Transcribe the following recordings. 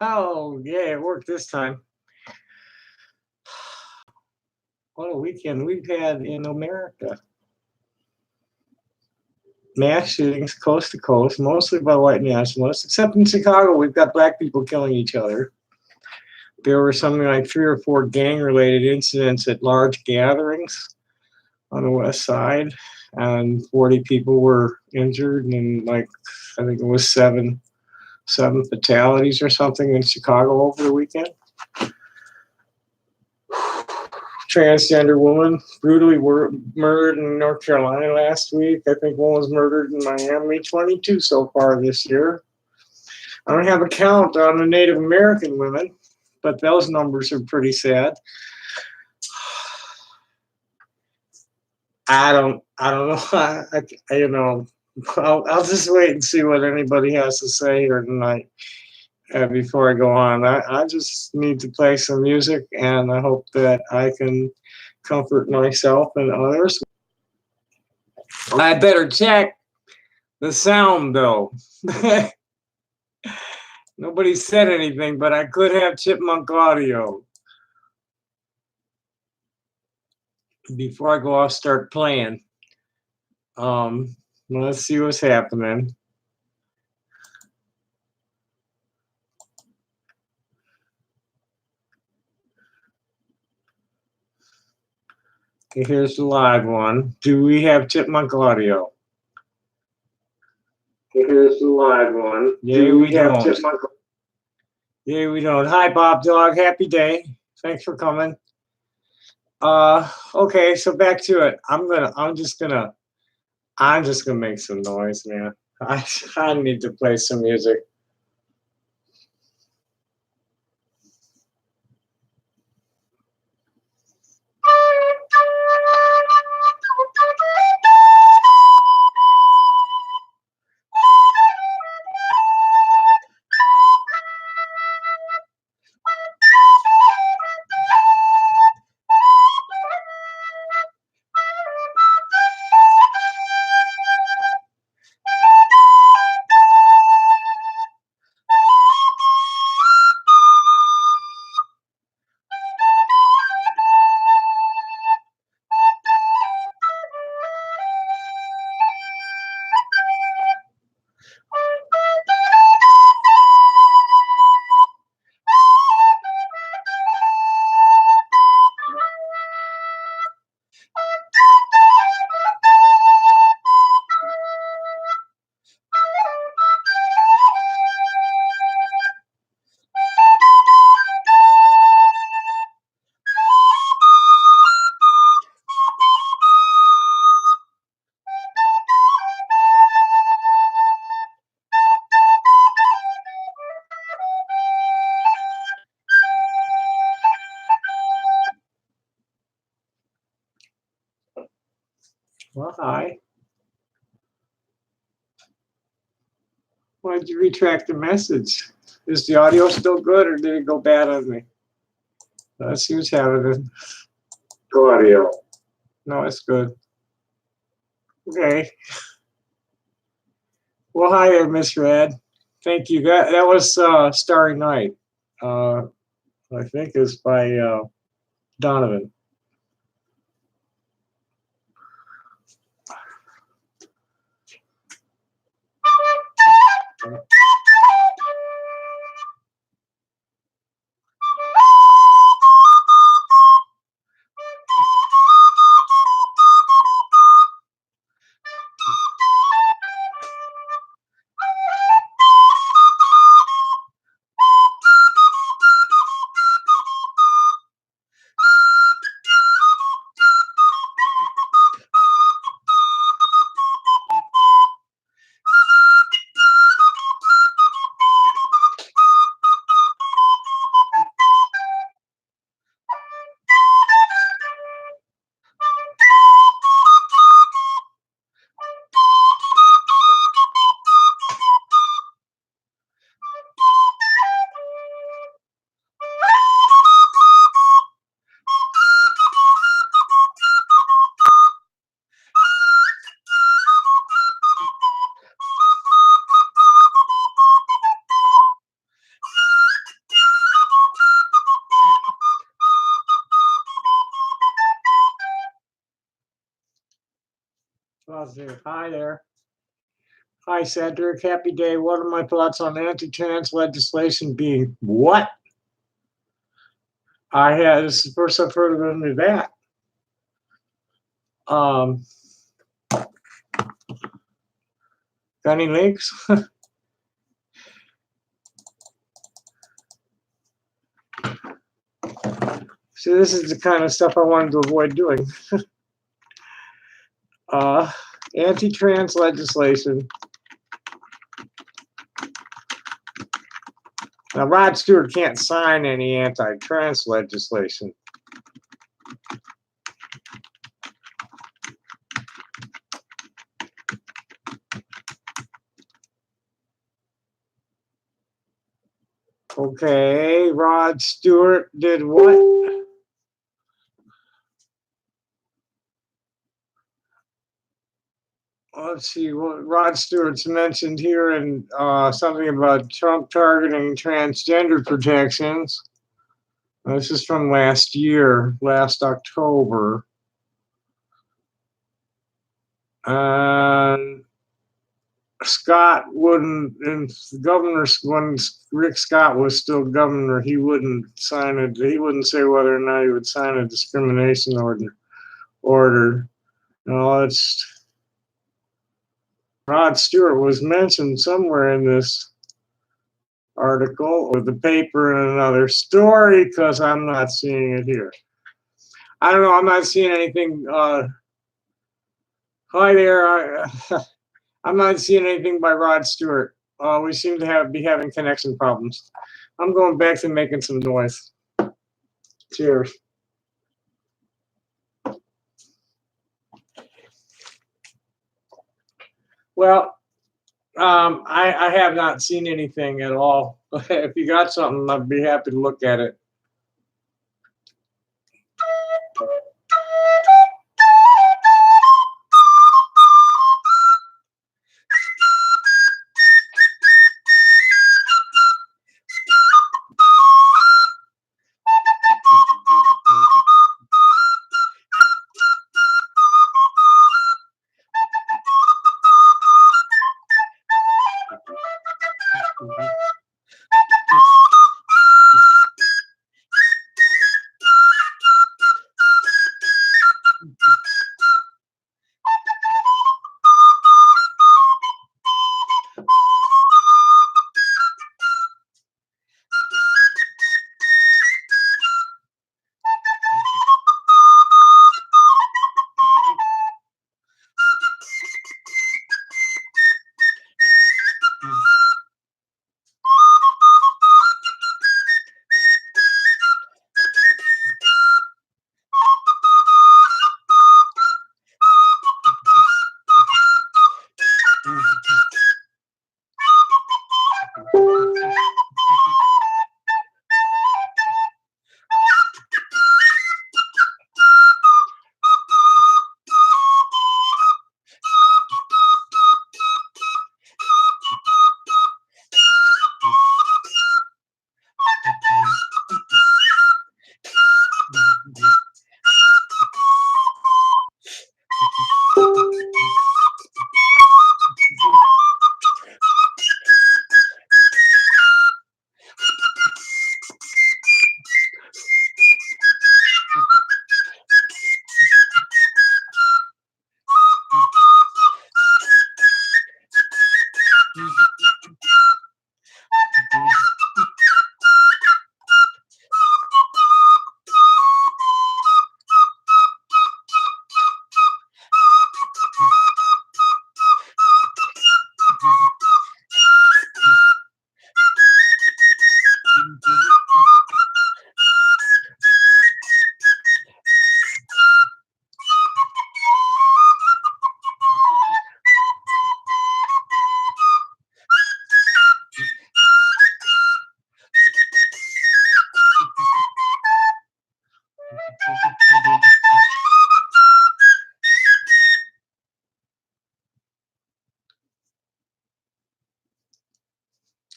Oh, yeah, it worked this time. What a weekend we've had in America. Mass shootings coast to coast, mostly by white nationalists, except in Chicago, we've got black people killing each other. There were something like 3 or 4 gang related incidents at large gatherings on the west side, and 40 people were injured, and like I think it was seven fatalities or something in Chicago over the weekend. Transgender woman brutally murdered in North Carolina last week. I think one was murdered in Miami. 22 so far this year. I don't have a count on the Native American women, but those numbers are pretty sad. I don't know. I'll just wait and see what anybody has to say here tonight before I go on. I just need to play some music, and I hope that I can comfort myself and others. I better check the sound though. Nobody said anything, but I could have chipmunk audio. Before I go off, start playing. Let's see what's happening. Okay, here's the live one. Do we have chipmunk audio? Okay, here's the live one. Yeah, we don't. Chipmunk? Yeah, we don't. Hi, Bob Dog. Happy day. Thanks for coming. Okay, so back to it. I'm just gonna make some noise, man. I need to play some music. Well, hi. Why did you retract the message? Is the audio still good, or did it go bad on me? Let's see what's happening. Audio. No, it's good. Okay. Well, hi there, Miss Red. Thank you. That was Starry Night. I think it's by Donovan. positive. Hi there. Hi, Cedric. Happy day. What are my thoughts on anti-trans legislation being what? This is the first I've heard of any of that. Got any links? See, this is the kind of stuff I wanted to avoid doing. Anti-trans legislation. Now, Rod Stewart can't sign any anti-trans legislation. Okay, Rod Stewart did what? Let's see what Rod Stewart's mentioned here, and something about Trump targeting transgender protections. This is from last year, last October. Scott wouldn't, and when Rick Scott was still governor, he wouldn't sign it. He wouldn't say whether or not he would sign a discrimination order. No, it's Rod Stewart was mentioned somewhere in this article or the paper in another story, because I'm not seeing it here. I don't know. I'm not seeing anything. Hi there. I'm not seeing anything by Rod Stewart. We seem to be having connection problems. I'm going back to making some noise. Cheers. Well, I have not seen anything at all. If you got something, I'd be happy to look at it.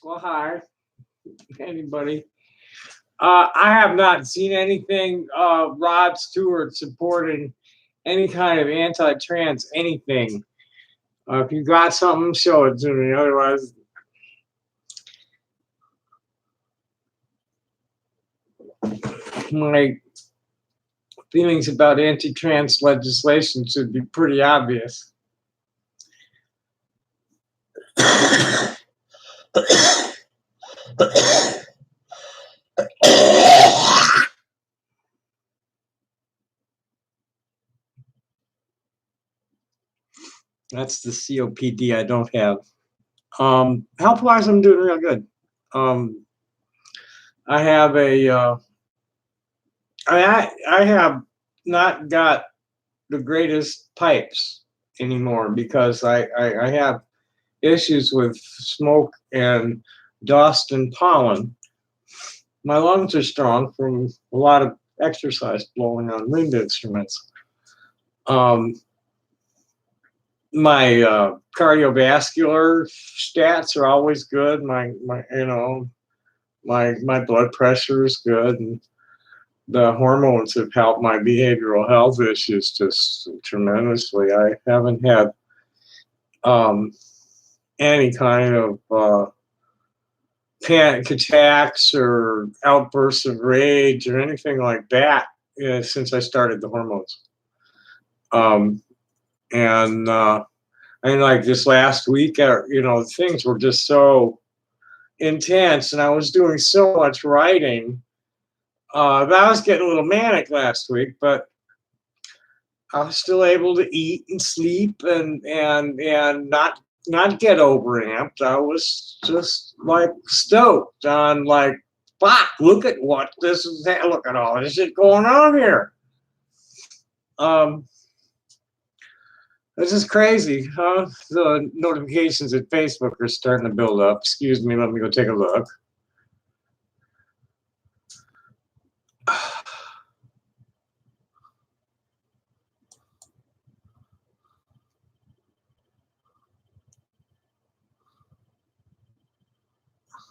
Well, hi, anybody. I have not seen anything, Rod Stewart supporting any kind of anti-trans anything. If you got something, show it to me. Otherwise, my feelings about anti-trans legislation should be pretty obvious. That's the COPD I don't have. Health-wise, I'm doing real good. I have I have not got the greatest pipes anymore because I have issues with smoke and dust and pollen. My lungs are strong from a lot of exercise blowing on wind instruments. My cardiovascular stats are always good. My blood pressure is good, and the hormones have helped my behavioral health issues just tremendously. I haven't had any kind of panic attacks or outbursts of rage or anything like that since I started the hormones. And I mean, like this last week, things were just so intense, and I was doing so much writing. But I was getting a little manic last week, but I was still able to eat and sleep and not get overamped. I was just like stoked on like, fuck, look at what this is. Look at all this shit going on here. This is crazy, huh? The notifications at Facebook are starting to build up. Excuse me, let me go take a look.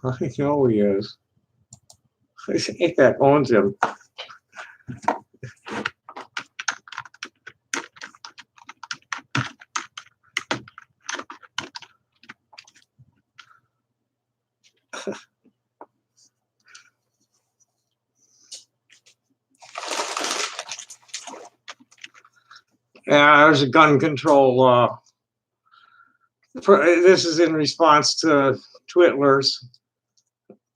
I know he is. I think that owns him. Yeah, there's a gun control law. This is in response to Twitlers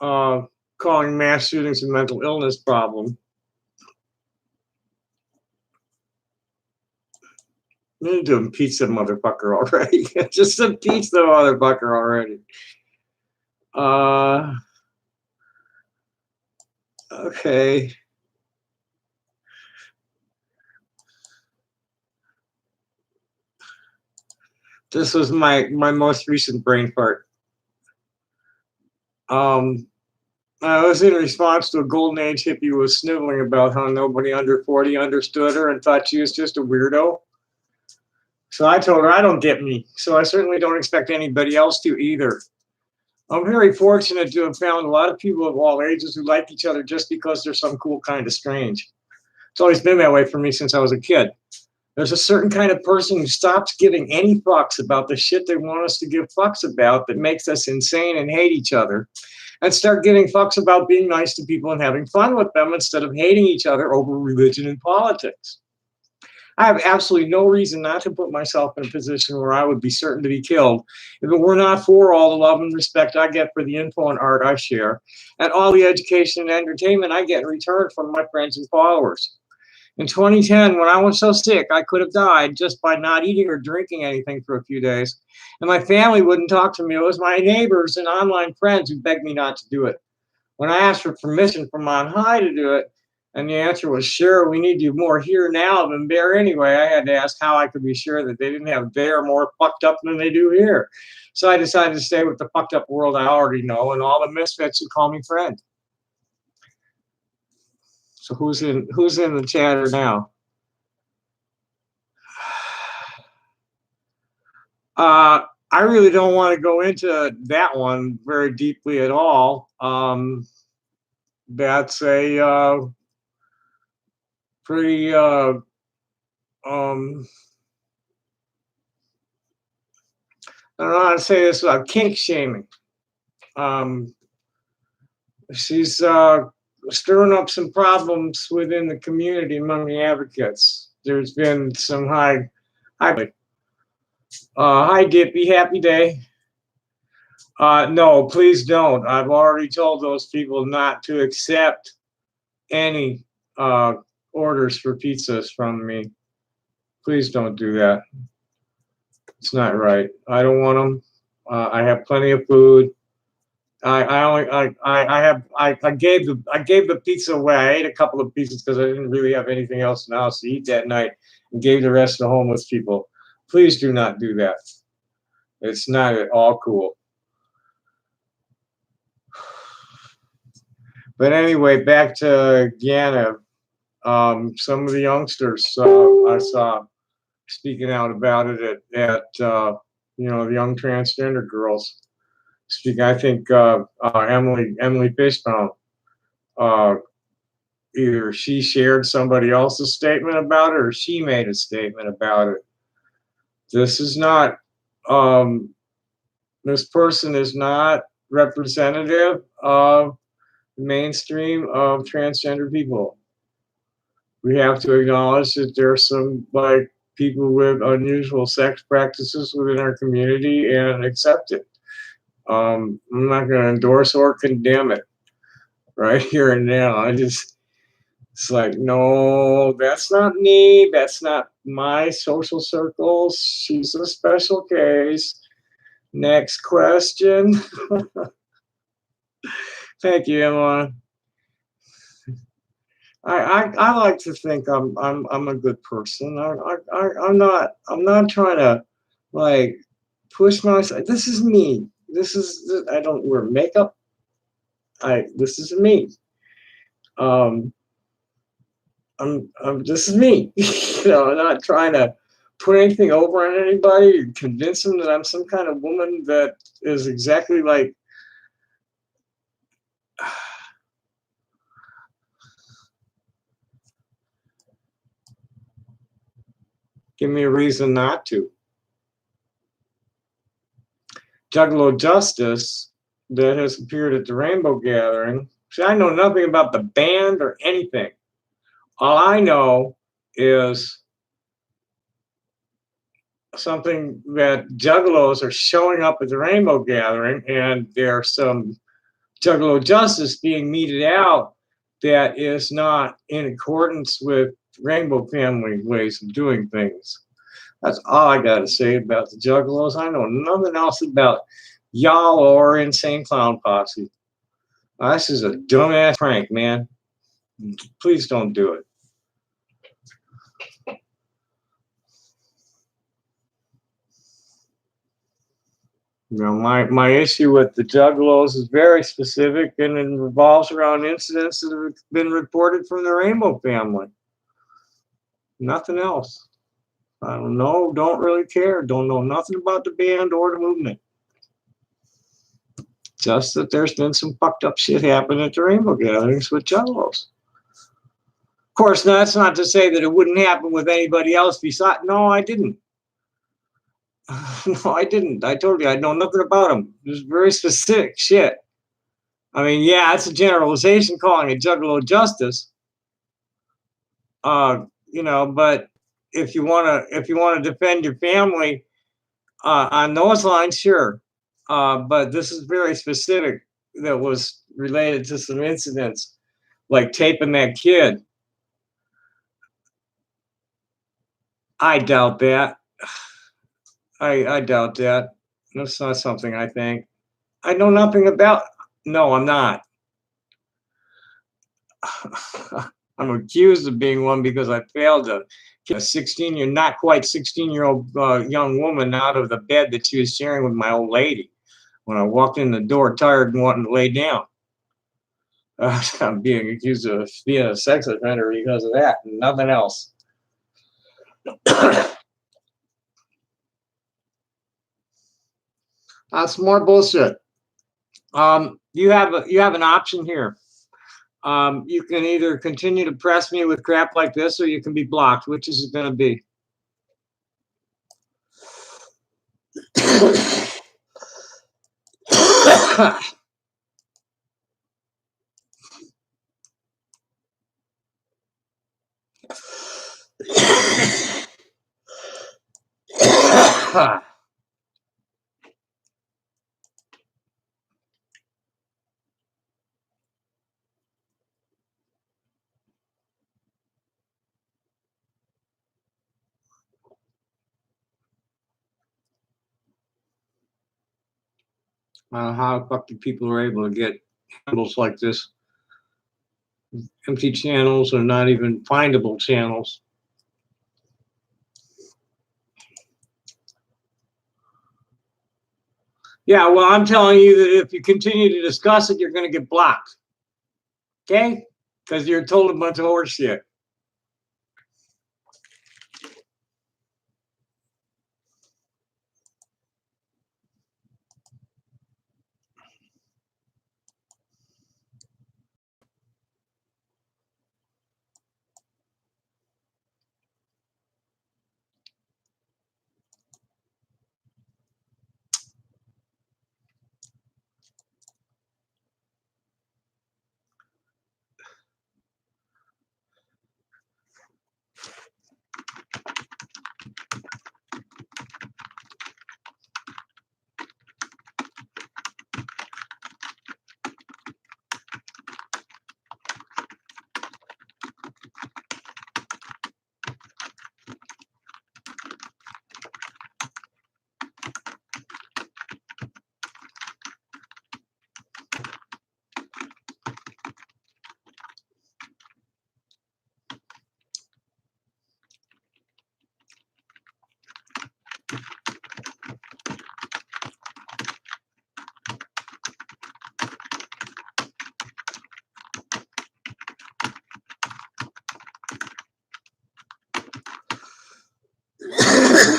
calling mass shootings a mental illness problem. We need to impeach the motherfucker already. Just impeach the motherfucker already. Okay. This was my most recent brain fart. I was in response to a golden age hippie who was sniveling about how nobody under 40 understood her and thought she was just a weirdo. So I told her I don't get me, so I certainly don't expect anybody else to either. I'm very fortunate to have found a lot of people of all ages who like each other just because they're some cool kind of strange. It's always been that way for me since I was a kid. There's a certain kind of person who stops giving any fucks about the shit they want us to give fucks about that makes us insane and hate each other, and start giving fucks about being nice to people and having fun with them instead of hating each other over religion and politics. I have absolutely no reason not to put myself in a position where I would be certain to be killed if it were not for all the love and respect I get for the info and art I share, and all the education and entertainment I get in return from my friends and followers. In 2010, when I was so sick, I could have died just by not eating or drinking anything for a few days. And my family wouldn't talk to me. It was my neighbors and online friends who begged me not to do it. When I asked for permission from on high to do it, and the answer was, sure, we need you more here now than there anyway, I had to ask how I could be sure that they didn't have there more fucked up than they do here. So I decided to stay with the fucked up world I already know and all the misfits who call me friend. So who's in the chatter now? I really don't want to go into that one very deeply at all. That's a pretty I don't know how to say this without kink shaming. Um, she's stirring up some problems within the community among the advocates. There's been some hi Dippy, happy day. No, please don't. I've already told those people not to accept any uh, orders for pizzas from me. Please don't do that. It's not right. I don't want them. I have plenty of food. I gave the pizza away. I ate a couple of pieces because I didn't really have anything else in the house to eat that night, and gave the rest to homeless people. Please do not do that. It's not at all cool. But anyway, back to Guyana. Some of the youngsters I saw speaking out about it at the young transgender girls. Speaking, I think Emily Fishbone, uh, either she shared somebody else's statement about it or she made a statement about it. This is not. This person is not representative of the mainstream of transgender people. We have to acknowledge that there are some people with unusual sex practices within our community and accept it. I'm not going to endorse or condemn it right here and now. It's like, no, that's not me. That's not my social circles. She's a special case. Next question. Thank you, Emma. I like to think I'm a good person. I'm not trying to like push myself. This is me. I don't wear makeup. This is me. Um, this is me. I'm not trying to put anything over on anybody or convince them that I'm some kind of woman that is exactly like. Give me a reason not to. Juggalo Justice that has appeared at the Rainbow Gathering. See, I know nothing about the band or anything. All I know is something that juggalos are showing up at the Rainbow Gathering, and there's some Juggalo Justice being meted out that is not in accordance with Rainbow Family ways of doing things. That's all I got to say about the Juggalos. I know nothing else about y'all or Insane Clown Posse. This is a dumbass prank, man. Please don't do it. My issue with the Juggalos is very specific, and it revolves around incidents that have been reported from the Rainbow Family. Nothing else. I don't know, don't really care, don't know nothing about the band or the movement. Just that there's been some fucked up shit happening at the Rainbow Gatherings with Juggalos. Of course, that's not to say that it wouldn't happen with anybody else besides. No, I didn't. No, I didn't. I told you I know nothing about them. It was very specific shit. I mean, yeah, it's a generalization calling it Juggalo Justice. But if you wanna defend your family on those lines, sure. But this is very specific that was related to some incidents, like taping that kid. I doubt that. I doubt that. That's not something I think. I know nothing about. No, I'm not. I'm accused of being one because I failed to get a not quite 16-year-old young woman out of the bed that she was sharing with my old lady when I walked in the door tired and wanting to lay down. I'm being accused of being a sex offender because of that and nothing else. That's more bullshit. You have an option here. You can either continue to press me with crap like this, or you can be blocked. Which is it going to be? How fucking people are able to get handles like this, empty channels or not even findable channels. Yeah, well, I'm telling you that if you continue to discuss it, you're going to get blocked. Okay? Because you're told a bunch of horse shit.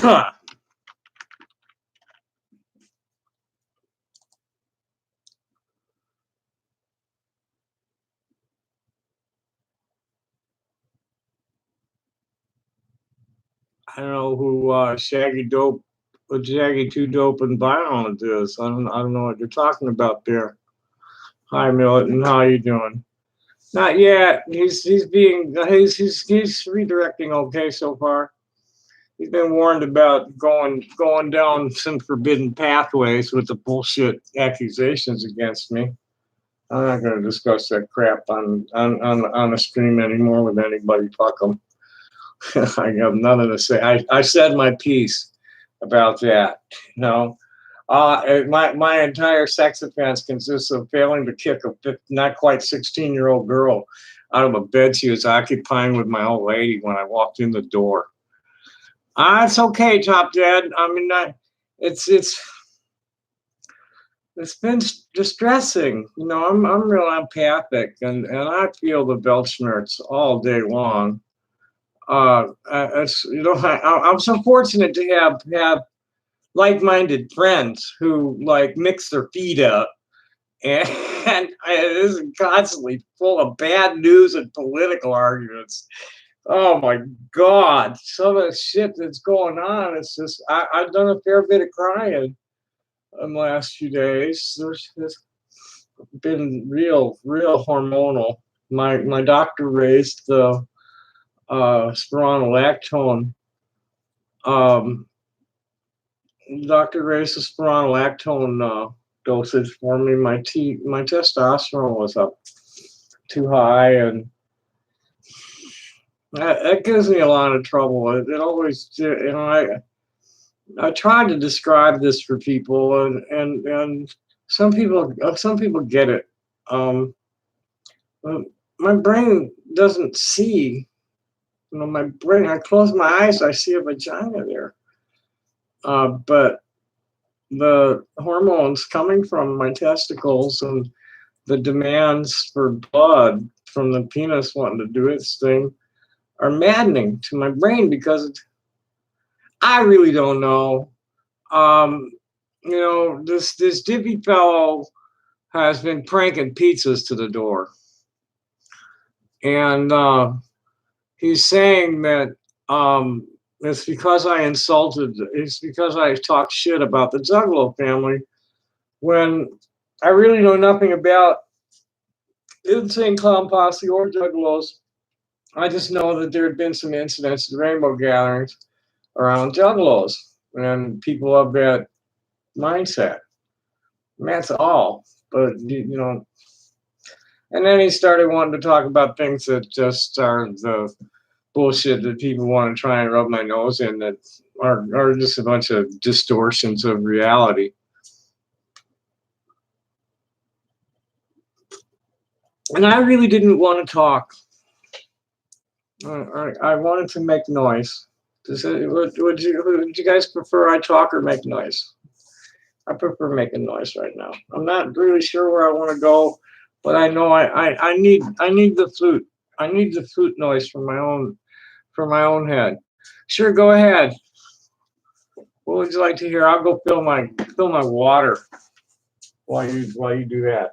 I don't know who Shaggy Two Dope and Violent is. I don't know what you're talking about there. Hi, Milton. How you doing? Not yet. He's he's redirecting okay so far. He's been warned about going down some forbidden pathways with the bullshit accusations against me. I'm not going to discuss that crap on the stream anymore with anybody. Fuck them. I have nothing to say. I said my piece about that. You know, my entire sex offense consists of failing to kick a not quite 16-year-old girl out of a bed she was occupying with my old lady when I walked in the door. It's okay, Top Dad. I mean, it's been distressing. You know, I'm real empathic, and I feel the Weltschmerz all day long. It's, you know, I'm so fortunate to have like-minded friends who like mix their feet up, and, and it isn't constantly full of bad news and political arguments. Oh my God, some of the shit that's going on. It's just I've done a fair bit of crying in the last few days. There's been real hormonal. My doctor raised the spironolactone. Um, Doctor raised the spironolactone dosage for me. My testosterone was up too high, and that gives me a lot of trouble. It always, you know, I try to describe this for people, and some people get it. Um, my brain doesn't see. You know, my brain. I close my eyes, I see a vagina there. But the hormones coming from my testicles and the demands for blood from the penis wanting to do its thing are maddening to my brain because I really don't know. Um, you know, this Dippy fellow has been pranking pizzas to the door, and he's saying that it's because it's because I talked shit about the Juggalo family when I really know nothing about Insane Clown Posse or Juggalos. I just know that there had been some incidents at rainbow gatherings around Juggalos and people of that mindset. And that's all. But, and then he started wanting to talk about things that just are the bullshit that people want to try and rub my nose in that are just a bunch of distortions of reality. And I really didn't want to talk. I wanted to make noise. Would you guys prefer I talk or make noise? I prefer making noise right now. I'm not really sure where I want to go, but I know I need the flute. I need the flute noise for my own head. Sure, go ahead. What would you like to hear? I'll go fill my water while you do that.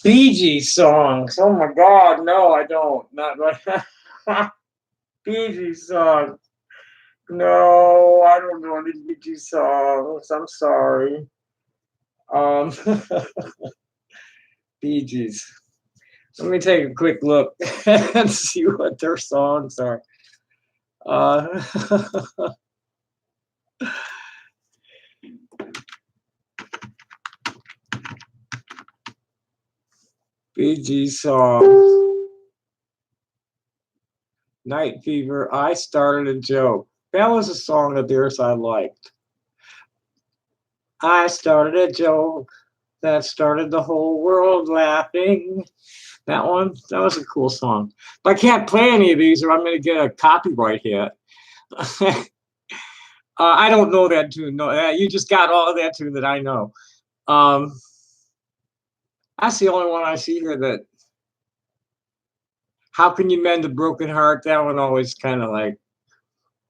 Bee Gees songs. Oh my God, no, I don't. Not right. Bee Gees songs. No, I don't know any Bee Gees songs. I'm sorry. Um, Bee Gees. Let me take a quick look and see what their songs are. Uh, Bee Gees songs. Night Fever. I Started a Joke. That was a song of theirs I liked. I started a joke that started the whole world laughing. That was a cool song. But I can't play any of these or I'm going to get a copyright hit. I don't know that tune. No, you just got all of that tune that I know. That's the only one I see here that. How Can You Mend a Broken Heart? That one always kind of like.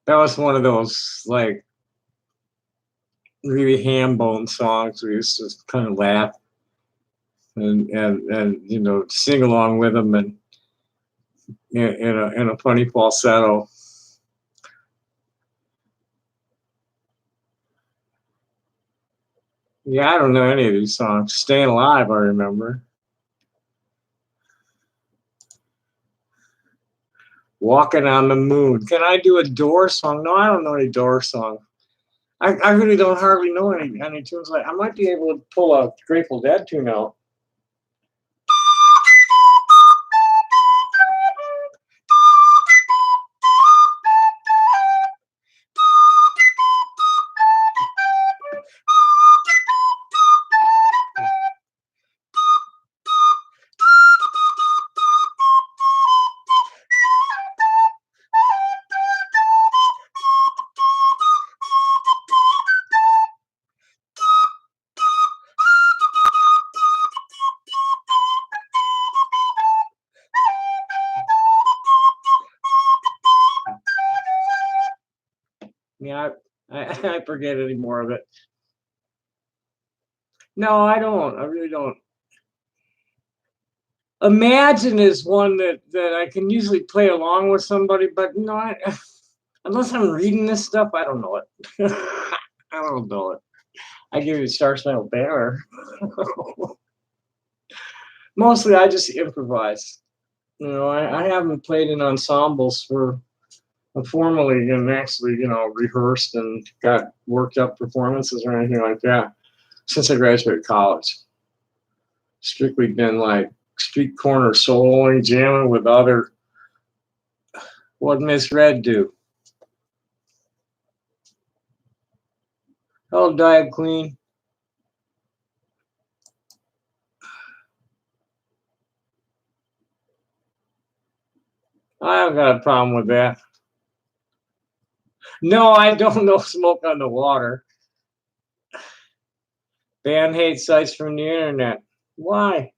That was one of those like really ham bone songs. We used to kind of laugh and sing along with them and in a funny falsetto. Yeah, I don't know any of these songs. Staying Alive, I remember. Walking on the Moon. Can I do a Doors song? No, I don't know any Doors song. I really don't hardly know any tunes. Like I might be able to pull a Grateful Dead tune out. Yeah, I forget any more of it. No, I don't. I really don't. Imagine is one that I can usually play along with somebody, but no, unless I'm reading this stuff, I don't know it. I don't know it. I give you Star Spangled Banner. Mostly, I just improvise. I haven't played in ensembles for formally and actually, rehearsed and got worked up performances or anything like that since I graduated college. Strictly been like street corner soloing, jamming with other. What Miss Red do? Hello, Diet Queen. I haven't got a problem with that. No, I don't know smoke on the water. Ban hate sites from the internet. Why?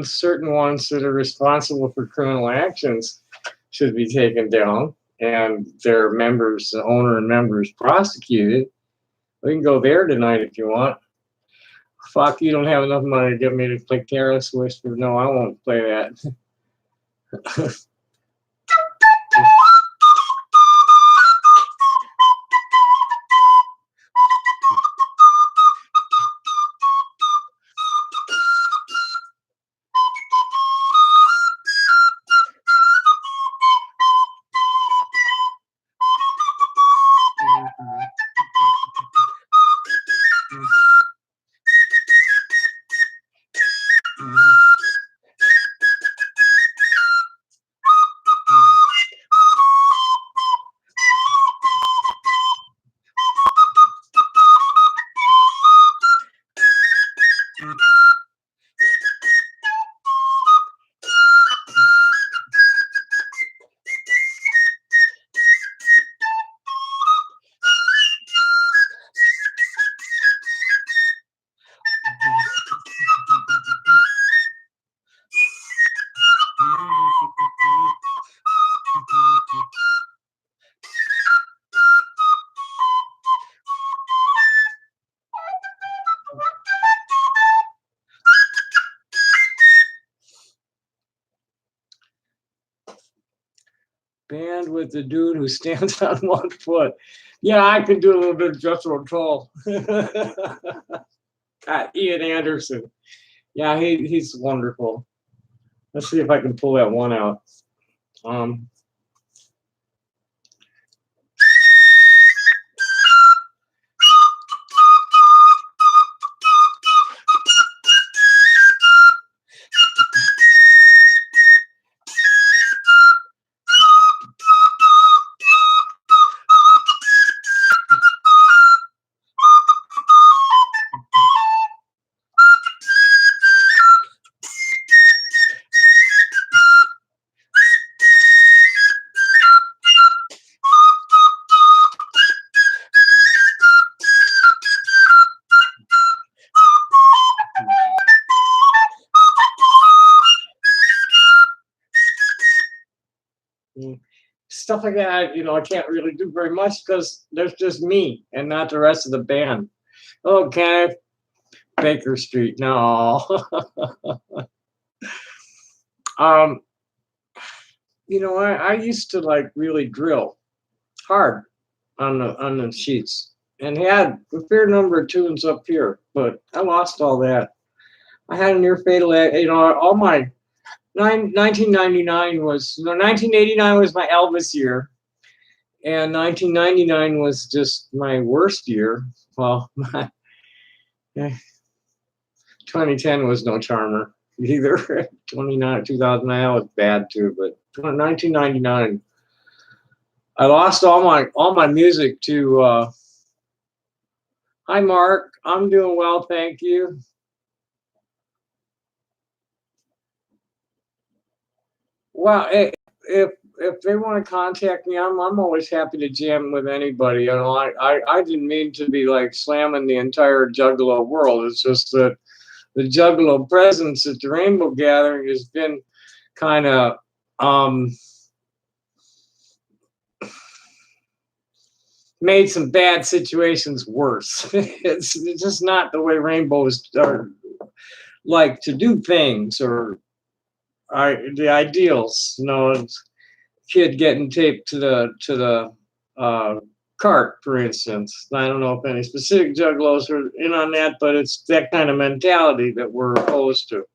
Certain ones that are responsible for criminal actions should be taken down and their members, the owner and members prosecuted. We can go there tonight if you want. Fuck, you don't have enough money to get me to play Careless Whisper. No, I won't play that. Band with the dude who stands on one foot. Yeah, I can do a little bit of Jethro Tull. Ian Anderson. Yeah, he's wonderful. Let's see if I can pull that one out. Stuff like that, I can't really do very much because there's just me and not the rest of the band. Oh, Kenneth, Baker Street, no. I used to like really drill hard on the sheets and had a fair number of tunes up here, but I lost all that. I had a near fatal, all my 1989 1989 was my Elvis year, and 1999 was just my worst year. Well, 2010 was no charmer either. 2009 was bad too, but 1999, I lost all my music to. Hi, Mark. I'm doing well, thank you. Well, if they want to contact me, I'm always happy to jam with anybody. I didn't mean to be like slamming the entire Juggalo world. It's just that the Juggalo presence at the Rainbow Gathering has been kind of made some bad situations worse. It's just not the way rainbows are like to do things, or the ideals. Kid getting taped to the cart, for instance. I don't know if any specific juggalos are in on that, but it's that kind of mentality that we're opposed to.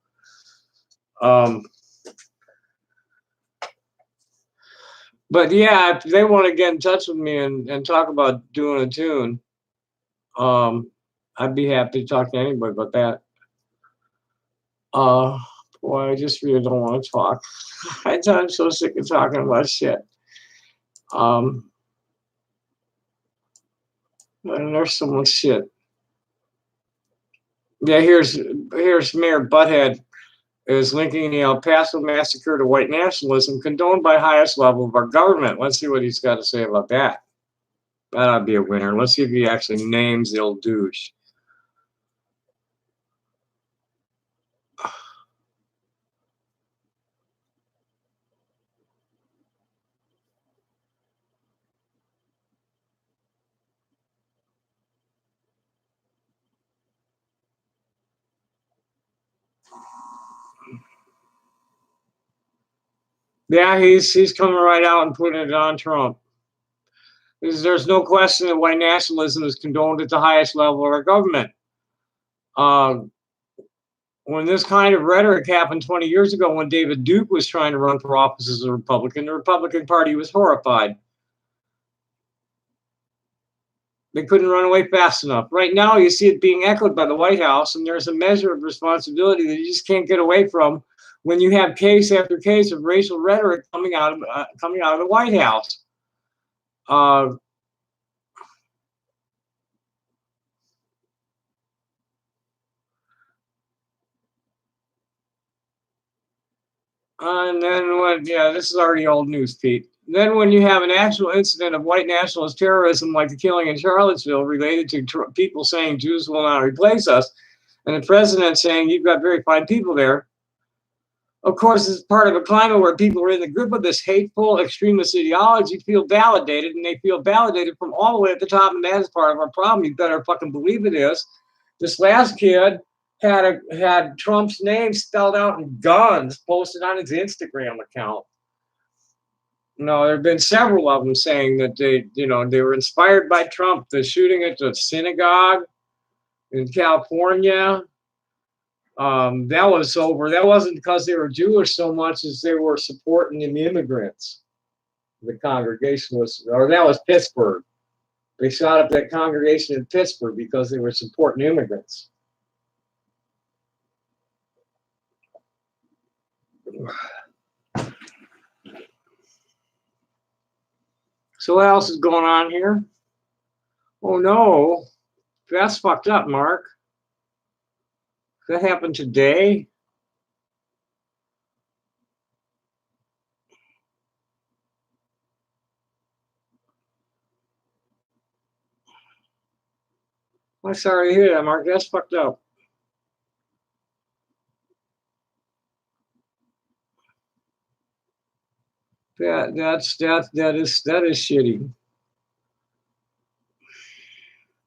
But yeah, if they want to get in touch with me and talk about doing a tune, I'd be happy to talk to anybody about that. Boy, I just really don't want to talk. I'm so sick of talking about shit. And there's so much shit. Yeah, here's Mayor Butthead is linking the El Paso massacre to white nationalism, condoned by highest level of our government. Let's see what he's got to say about that. That ought to be a winner. Let's see if he actually names the old douche. Yeah, he's coming right out and putting it on Trump. There's no question that white nationalism is condoned at the highest level of our government. When this kind of rhetoric happened 20 years ago, when David Duke was trying to run for office as a Republican, the Republican Party was horrified. They couldn't run away fast enough. Right now, you see it being echoed by the White House, and there's a measure of responsibility that you just can't get away from when you have case after case of racial rhetoric coming out of the White House. And then this is already old news, Pete. Then when you have an actual incident of white nationalist terrorism like the killing in Charlottesville related to people saying Jews will not replace us, and the president saying you've got very fine people there, of course, it's part of a climate where people are in the grip of this hateful extremist ideology, feel validated, and they feel validated from all the way at the top, and that is part of our problem. You better fucking believe it is. This last kid had Trump's name spelled out in guns posted on his Instagram account. No, there have been several of them saying that they were inspired by Trump. The shooting at the synagogue in California, that was over. That wasn't because they were Jewish so much as they were supporting the immigrants. The congregation that was Pittsburgh. They shot up that congregation in Pittsburgh because they were supporting immigrants. So what else is going on here? Oh no, that's fucked up, Mark. That happened today? I'm sorry to hear that, Mark. That's fucked up. That is shitty.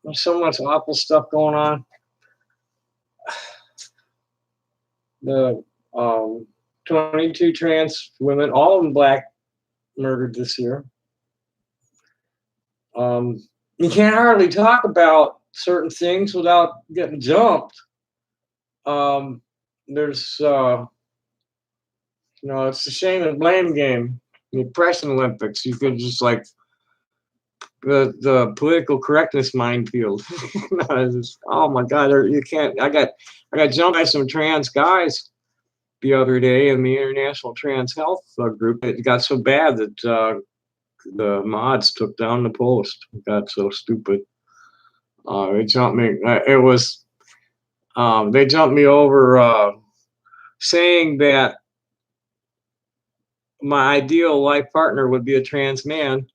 There's so much awful stuff going on. The 22 trans women, all of them black, murdered this year. You can't hardly talk about certain things without getting jumped. There's it's a shame and blame game. The oppression Olympics, you could just like the political correctness minefield. Oh my God, you can't. I got jumped by some trans guys the other day in the International Trans Health group. It got so bad that the mods took down the post. It got so stupid. They jumped me. They jumped me over saying that my ideal life partner would be a trans man,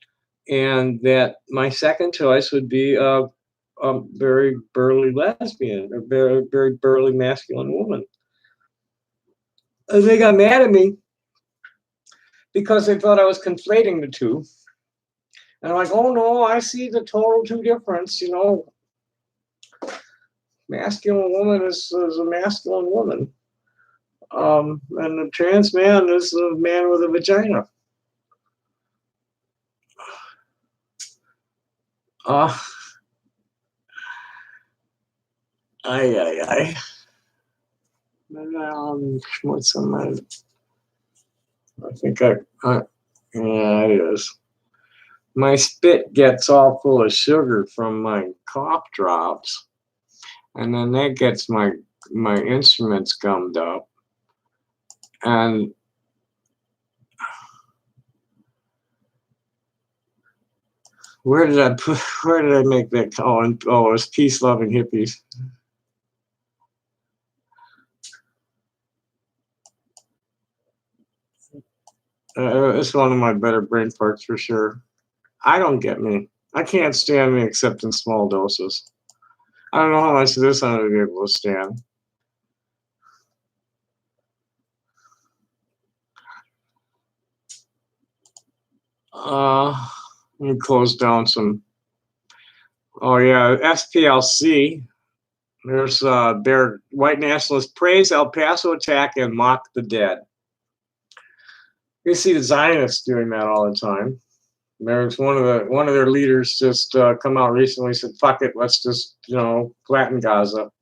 and that my second choice would be a very burly lesbian, a very, very burly masculine woman. And they got mad at me because they thought I was conflating the two. And I'm like, oh no, I see the total two difference. Masculine woman is a masculine woman. And a trans man is a man with a vagina. I what's on my? I think yeah, it is. My spit gets all full of sugar from my cough drops, and then that gets my instruments gummed up, and where did I make that? Oh, it was peace loving hippies. It's one of my better brain parts for sure. I don't get me. I can't stand me except in small doses. I don't know how much of this I'm going to be able to stand. Let me close down some. Oh yeah, SPLC. There's their white nationalists praise El Paso attack and mock the dead. You see the Zionists doing that all the time. There's one of their leaders just come out recently and said, "Fuck it, let's just flatten Gaza."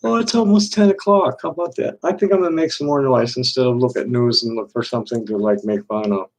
Oh, it's almost 10 o'clock. How about that? I think I'm gonna make some more noise instead of look at news and look for something to like make fun of.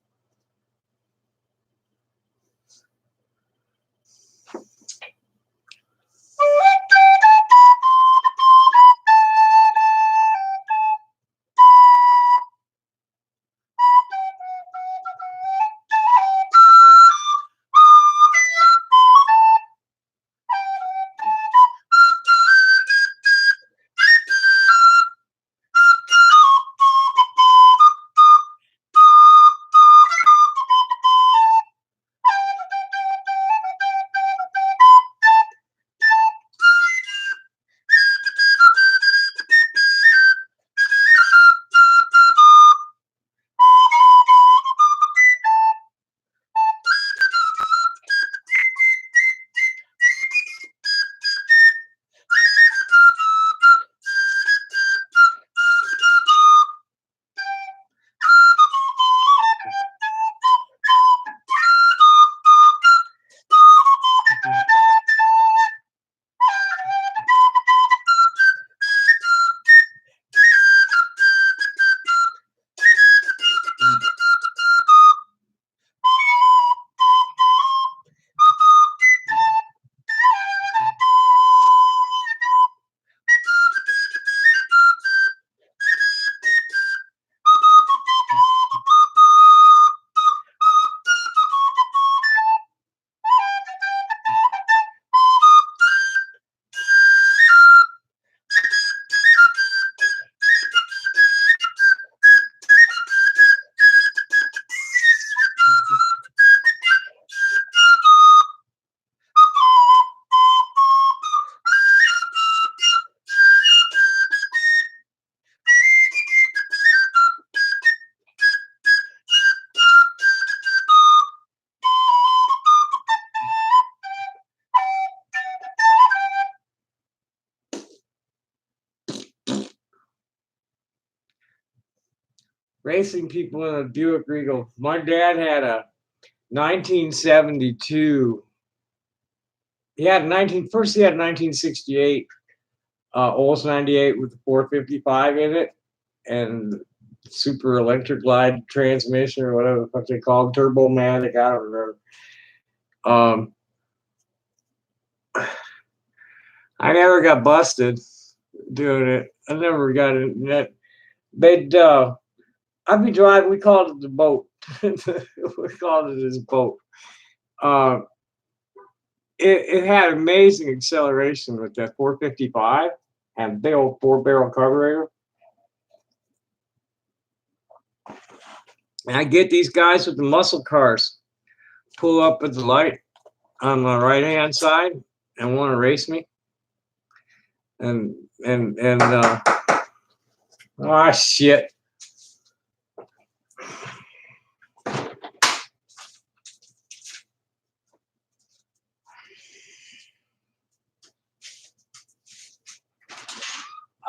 Racing people in a Buick Regal. My dad had a 1972. He had 1968 Olds 98 with the 455 in it and super electric glide transmission or whatever the fuck they call it, Turbo-matic, I don't remember. I never got busted doing it. I never got it. I'd be driving, we called it the boat. We called it his boat. It had amazing acceleration with that 455 and big old 4-barrel carburetor. And I get these guys with the muscle cars pull up at the light on the right hand side and want to race me. And shit.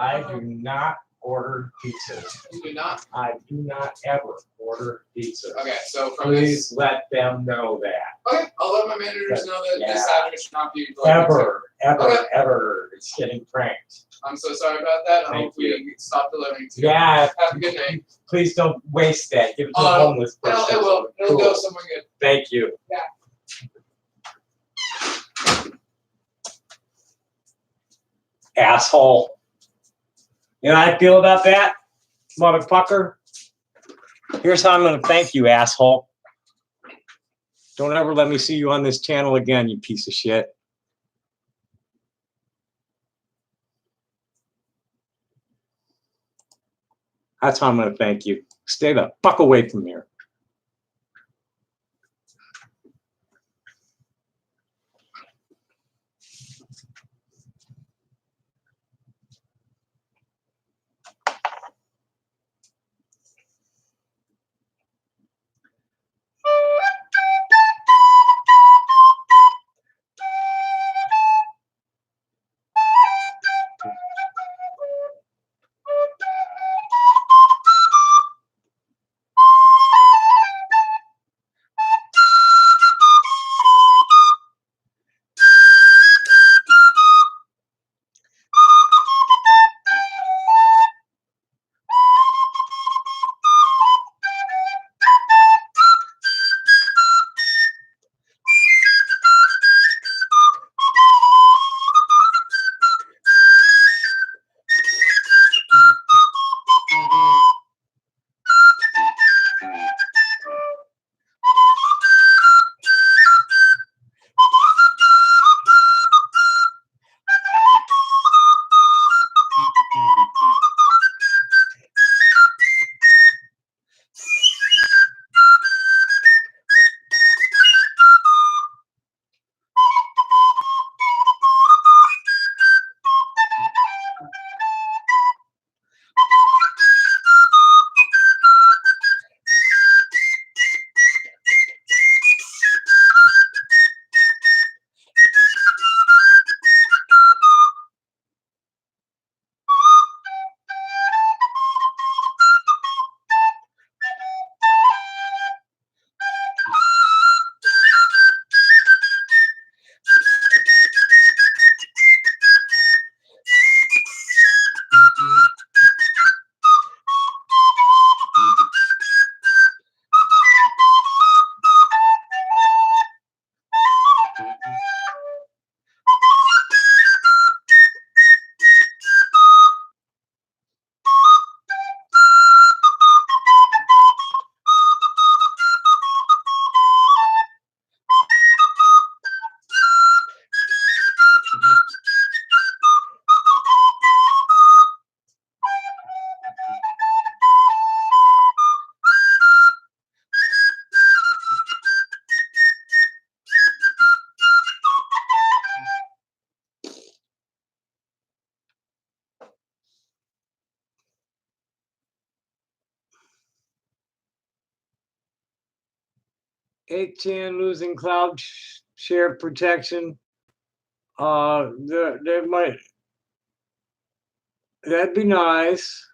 I do not order pizzas. You do not? I do not ever order pizza. Okay, so from please let them know that. Okay, I'll let my managers know that this address should not be ever. It's getting pranked. I'm so sorry about that. I hope we stop delivering to you. Yeah. Have a good day. Please don't waste that. Give it to a homeless person. It will. It'll go somewhere good. Thank you. Yeah. Asshole. You know how I feel about that, motherfucker? Here's how I'm going to thank you, asshole. Don't ever let me see you on this channel again, you piece of shit. That's how I'm going to thank you. Stay the fuck away from here. $8.10 losing cloud share protection. They might. That'd be nice.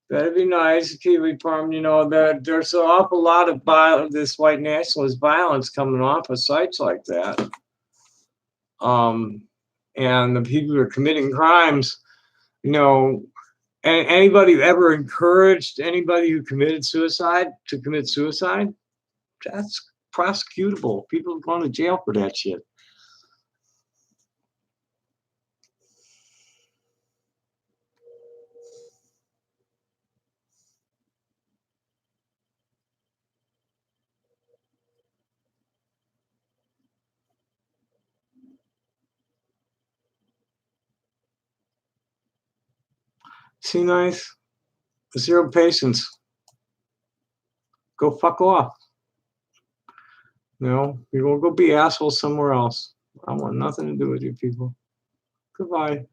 That'd be nice, Kiwi Farm. You know that there's an awful lot of this white nationalist violence coming off of sites like that. And the people who are committing crimes, you know, and anybody who ever encouraged anybody who committed suicide to commit suicide, that's prosecutable. People are going to jail for that shit. See, nice. Zero patience. Go fuck off. You know, you're gonna go be assholes somewhere else. I want nothing to do with you people. Goodbye.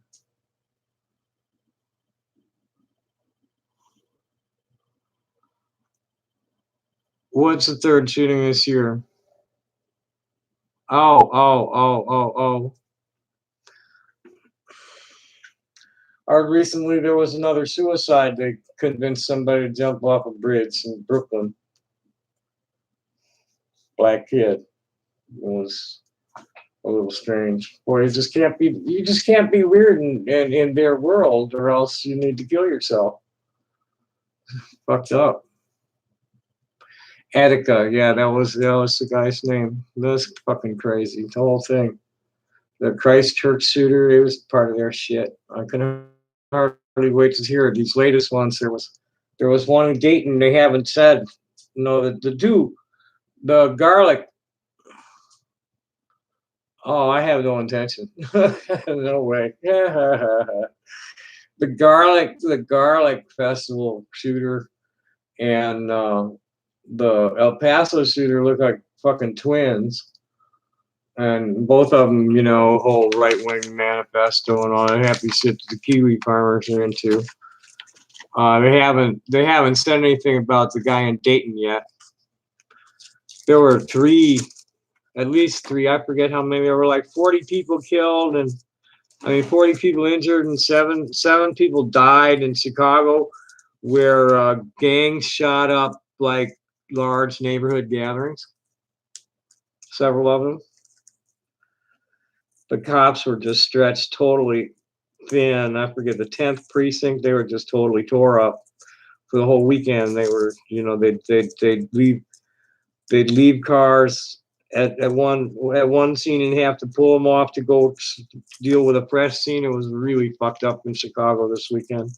What's the third shooting this year? Oh. Recently there was another suicide. They convinced somebody to jump off a bridge in Brooklyn. Black kid. It was a little strange. Boy, you just can't be weird in their world, or else you need to kill yourself. Fucked up. Attica, yeah, that was the guy's name. That's fucking crazy. The whole thing. The Christchurch shooter, it was part of their shit. I couldn't hardly hardly wait to hear these latest ones. There was one in Dayton. They haven't said. No, the garlic. Oh, I have no intention. No way. The garlic festival shooter and the El Paso shooter look like fucking twins. And both of them, whole right wing manifesto and all that happy shit that the Kiwi farmers are into. They haven't said anything about the guy in Dayton yet. There were at least three. I forget how many. There were like 40 people killed, and 40 people injured, and seven people died in Chicago, where gangs shot up like large neighborhood gatherings. Several of them. The cops were just stretched totally thin. I forget the 10th precinct. They were just totally tore up for the whole weekend. They were, they'd leave cars at one scene and have to pull them off to go deal with a fresh scene. It was really fucked up in Chicago this weekend.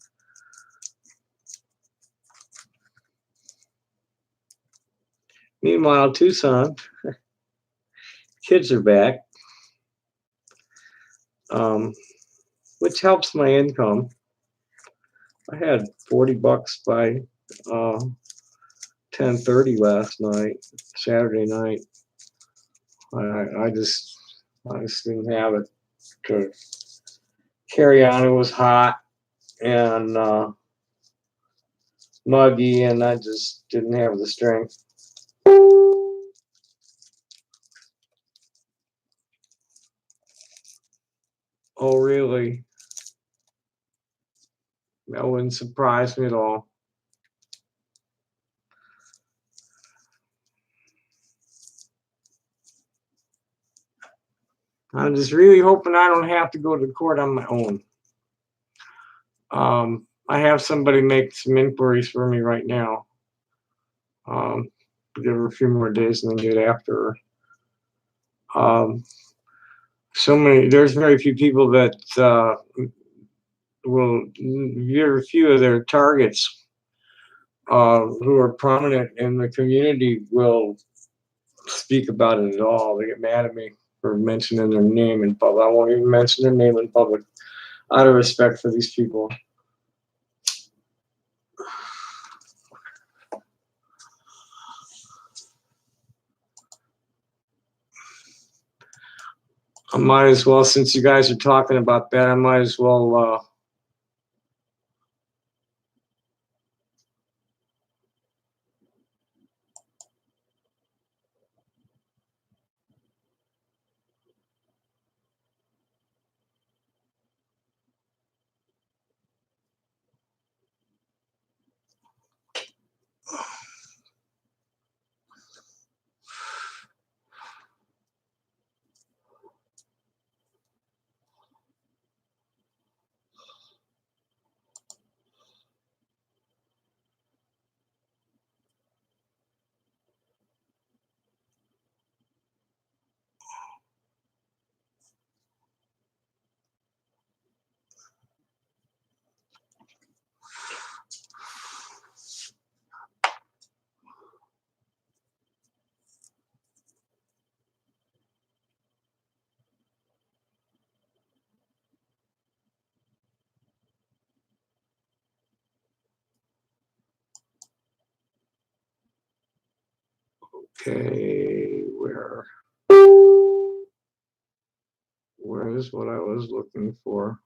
Meanwhile, Tucson, kids are back, which helps my income. I had $40 by 10:30 last night, Saturday night. I just didn't have it to carry on. It was hot and muggy, and I just didn't have the strength. Oh, really? That wouldn't surprise me at all. I'm just really hoping I don't have to go to court on my own. I have somebody make some inquiries for me right now. Give her a few more days and then get after her. There's very few people that very few of their targets who are prominent in the community will speak about it at all. They get mad at me for mentioning their name in public. I won't even mention their name in public out of respect for these people. I might as well, since you guys are talking about that, I might as well okay, where is what I was looking for?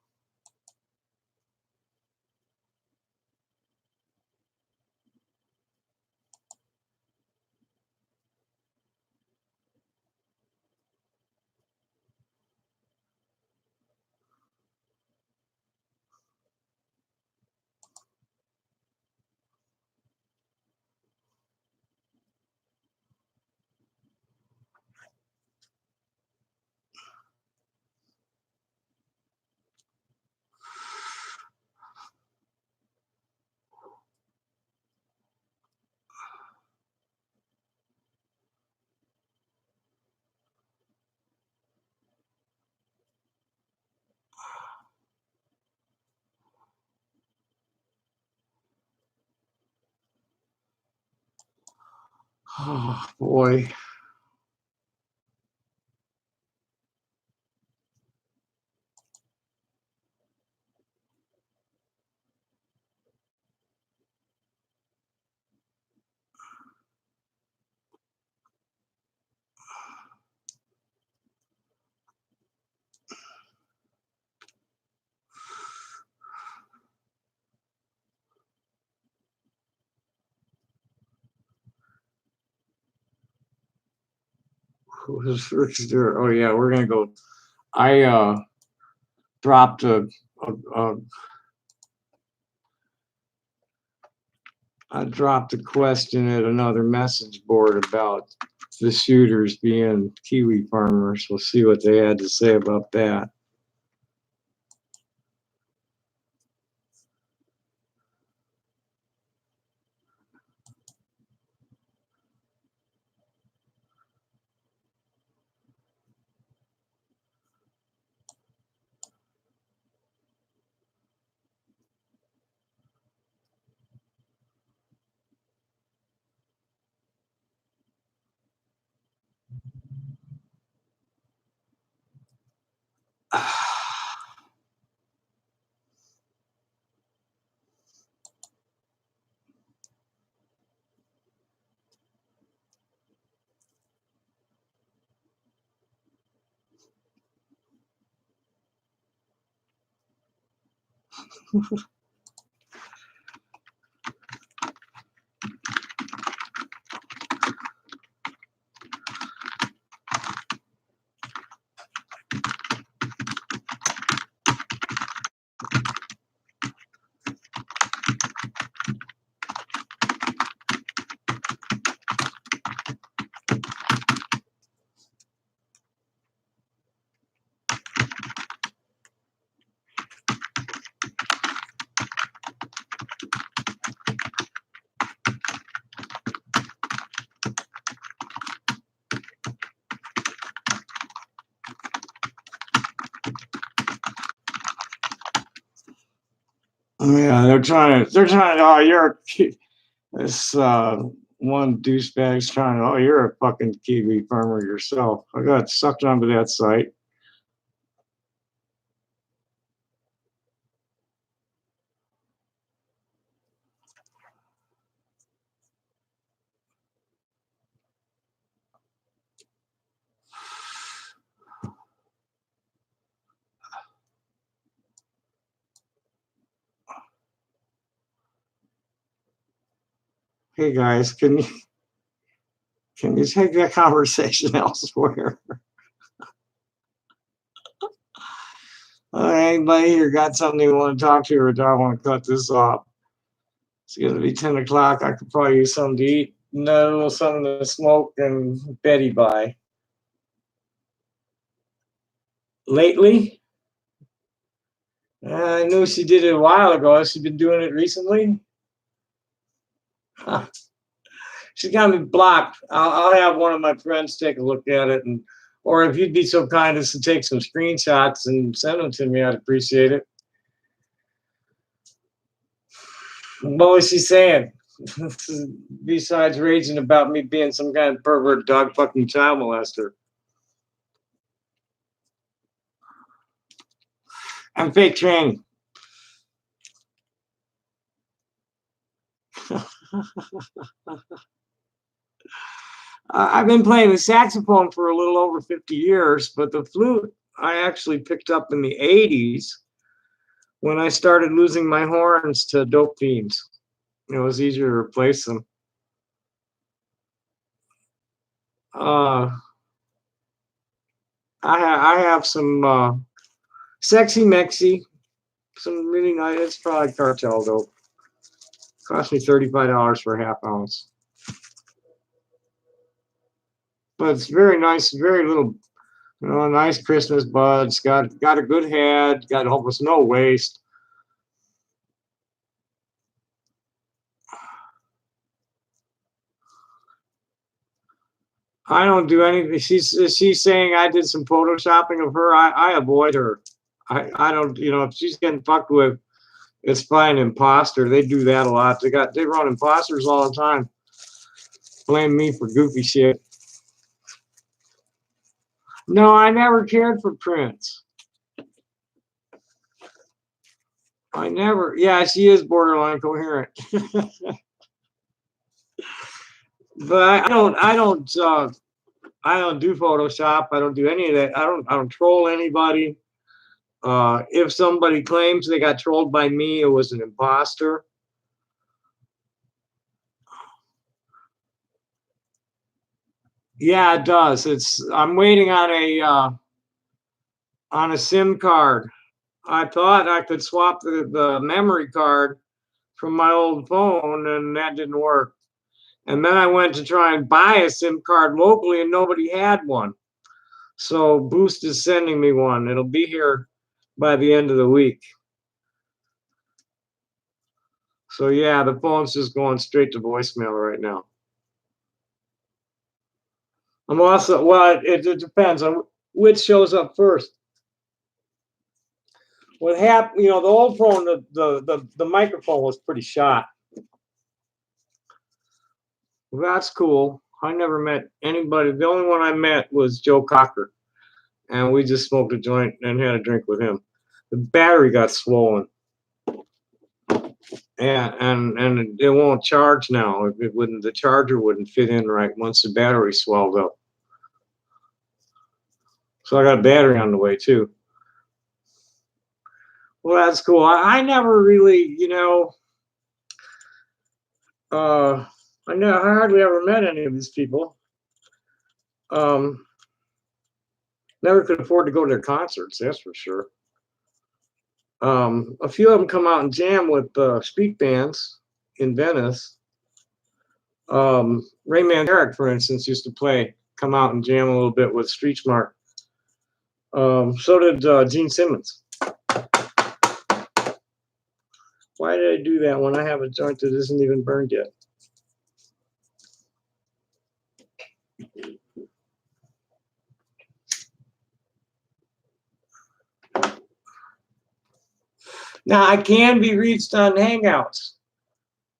Oh boy. Who's there? Oh yeah, we're gonna go. I dropped a I dropped a question at another message board about the shooters being kiwi farmers. We'll see what they had to say about that. Yeah, they're trying to, oh, this one douchebag's trying to, oh, you're a fucking kiwi farmer yourself. I got sucked onto that site. Hey guys, can you take that conversation elsewhere? Anybody here got something you want to talk to, or do I want to cut this off? It's gonna be 10 o'clock. I could probably use something to eat, no, something to smoke, and Betty by. Lately, I knew she did it a while ago. Has she been doing it recently? Huh. She's got me blocked. I'll have one of my friends take a look at it, and or if you'd be so kind as to take some screenshots and send them to me, I'd appreciate it. What was she saying? Besides raging about me being some kind of pervert dog fucking child molester. I'm fake training. I've been playing the saxophone for a little over 50 years, but the flute I actually picked up in the 80s when I started losing my horns to dope fiends. It was easier to replace them. Uh, I have some sexy mexy, some really nice. It's probably cartel dope. Cost me $35 for a half ounce, but it's very nice. Very little, nice Christmas buds. Got a good head. Got almost no waste. I don't do anything. She's saying I did some photoshopping of her. I avoid her. I don't. If she's getting fucked with, it's probably an imposter. They do that a lot. They run imposters all the time. blame me for goofy shit. No, I never cared for Prince. I never. Yeah, she is borderline coherent. But I don't do Photoshop. I don't do any of that. I don't troll anybody. If somebody claims they got trolled by me, it was an imposter. Yeah, it does. I'm waiting on a SIM card. I thought I could swap the memory card from my old phone, and that didn't work. And then I went to try and buy a SIM card locally, and nobody had one. So Boost is sending me one. It'll be here by the end of the week. So yeah, the phone's just going straight to voicemail right now. I'm also, well, it depends on which shows up first. What happened, the old phone, the microphone was pretty shot. Well, that's cool. I never met anybody. The only one I met was Joe Cocker, and we just smoked a joint and had a drink with him. The battery got swollen. Yeah, and it won't charge now. It wouldn't. The charger wouldn't fit in right once the battery swelled up. So I got a battery on the way too. Well, that's cool. I never really, I hardly ever met any of these people. Never could afford to go to their concerts, that's for sure. A few of them come out and jam with street bands in Venice. Rayman Derrick, for instance, used to come out and jam a little bit with Street Smart. So did Gene Simmons. Why did I do that when I have a joint that isn't even burned yet? Now, I can be reached on Hangouts.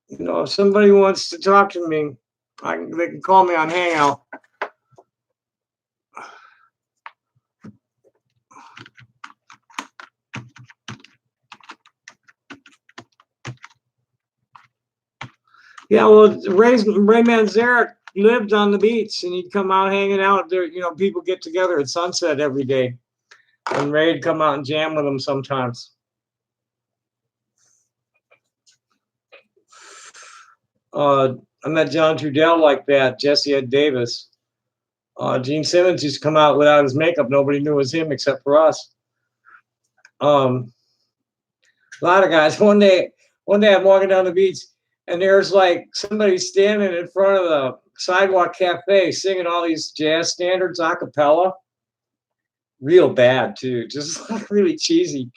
If somebody wants to talk to me, they can call me on Hangout. Yeah, well, Rayman Zarek lived on the beach, and he'd come out hanging out there. People get together at sunset every day, and Ray'd come out and jam with them sometimes. I met John Trudell like that, Jesse Ed Davis. Gene Simmons used to come out without his makeup. Nobody knew it was him except for us. A lot of guys. One day I'm walking down the beach, and there's like somebody standing in front of the sidewalk cafe singing all these jazz standards a cappella. Real bad too, just like really cheesy.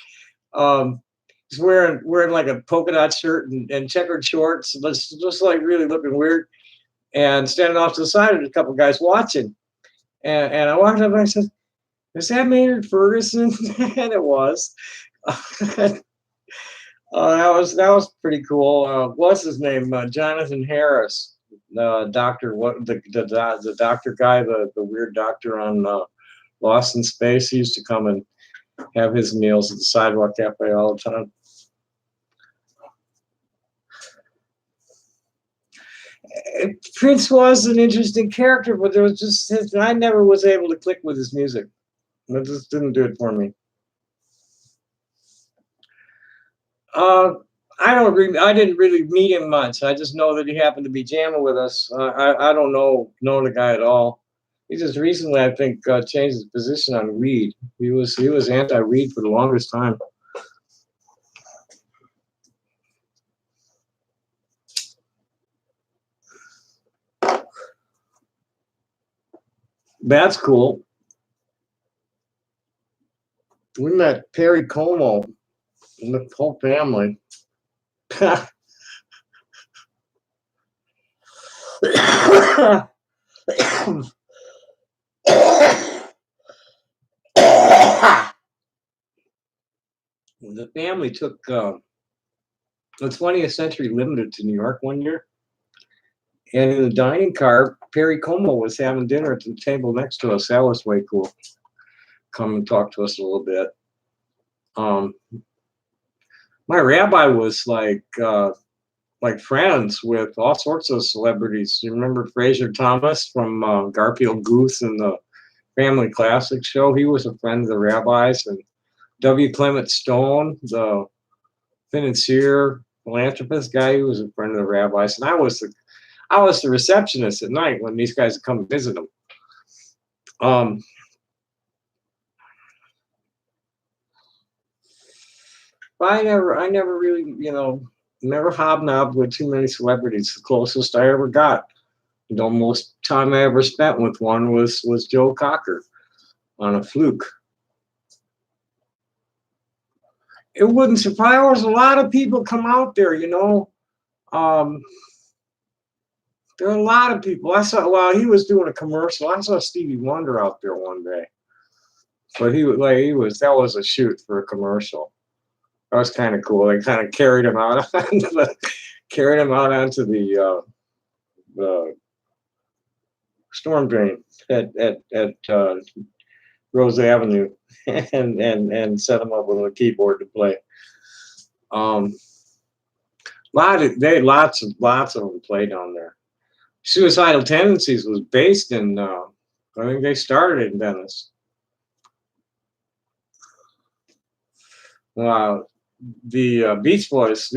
He's wearing like a polka dot shirt and checkered shorts, just like really looking weird, and standing off to the side of a couple guys watching. And I walked up and I said, "Is that Maynard Ferguson?" And it was. That was pretty cool. What's his name? Jonathan Harris, doctor. What the doctor guy, the weird doctor on Lost in Space. He used to come and have his meals at the sidewalk cafe all the time. Prince was an interesting character, but there was I never was able to click with his music. It just didn't do it for me. I didn't really meet him much. I just know that he happened to be jamming with us. I don't know the guy at all. He just recently, I think, changed his position on weed. He was anti-weed for the longest time. That's cool. We met Perry Como and the whole family. The family took the 20th Century Limited to New York one year, And in the dining car, Perry Como was having dinner at the table next to us. That was way cool. Come and talk to us a little bit. Um, my rabbi was like friends with all sorts of celebrities. You remember Fraser Thomas from Garfield Goose and the Family Classics show? He was a friend of the rabbis. And W. Clement Stone, the financier, philanthropist guy, he was a friend of the rabbis. And I was the receptionist at night when these guys would come visit them. I never really, never hobnobbed with too many celebrities. The closest I ever got, most time I ever spent with one was Joe Cocker on a fluke. It wouldn't surprise. A lot of people come out there, there are a lot of people. I saw while he was doing a commercial. I saw Stevie Wonder out there one day, but that was a shoot for a commercial. That was kind of cool. They kind of carried him out onto the storm drain at Rose Avenue, and set him up with a keyboard to play. Lots of them play down there. Suicidal Tendencies was based in. I think they started in Venice. Wow. The Beach Boys,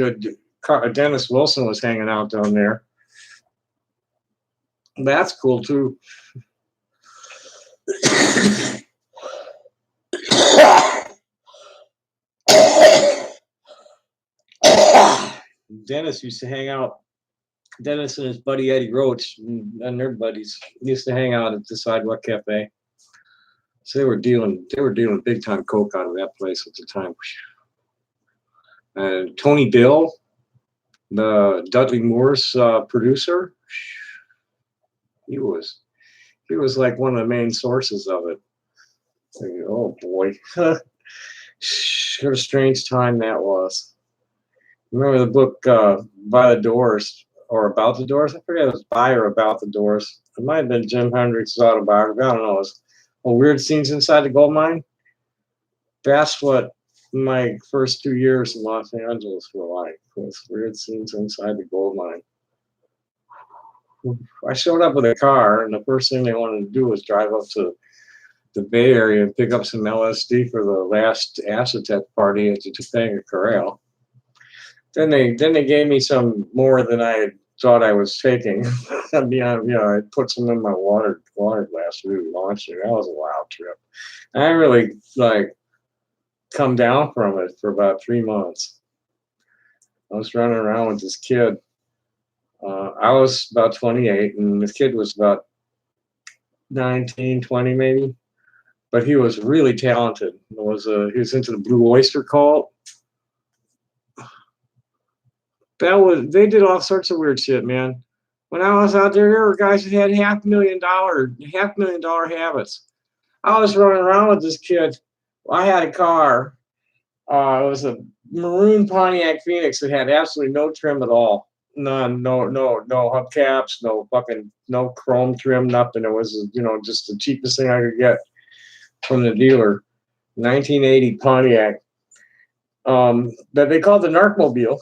Dennis Wilson was hanging out down there. That's cool too. Dennis used to hang out. Dennis and his buddy Eddie Roach and their buddies used to hang out at the Sidewalk Cafe. So they were dealing big time coke out of that place at the time. And Tony Bill, the Dudley Moore's producer, he was like one of the main sources of it. Oh boy, what a strange time that was. Remember the book By the Doors or About the Doors? I forget if it was By or About the Doors. It might have been Jim Hendrix's autobiography. I don't know. It's Weird Scenes Inside the Gold Mine. That's what my first 2 years in Los Angeles were like. Was Weird Scenes Inside the Gold Mine. I showed up with a car, and the first thing they wanted to do was drive up to the Bay Area and pick up some LSD for the last acid test party at the Topanga Corral. Then they gave me some more than I thought I was taking. I put some in my water glass. We launched it. That was a wild trip. I really come down from it for about 3 months. I was running around with this kid. I was about 28, and this kid was about 19, 20 maybe. But he was really talented. He was into the Blue Oyster Cult. They did all sorts of weird shit, man. When I was out there were guys who had $500,000 habits. I was running around with this kid. I had a car. It was a maroon Pontiac Phoenix that had absolutely no trim at all. None, no hubcaps, no chrome trim, nothing. It was, just the cheapest thing I could get from the dealer. 1980 Pontiac. That they called the Narcmobile.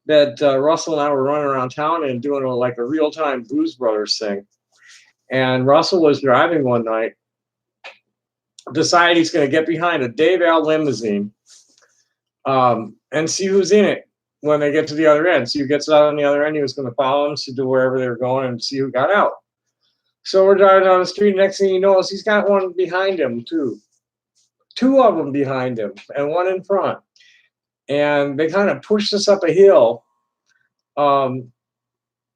That Russell and I were running around town and doing a real-time Blues Brothers thing. And Russell was driving one night, decided he's going to get behind a Dave Al limousine and see who's in it when they get to the other end. See who gets out on the other end. He was going to follow them to wherever they were going and see who got out. So we're driving down the street. Next thing you know, he's got one behind him, too. 2 of them behind him and 1 in front. And they kind of pushed us up a hill. And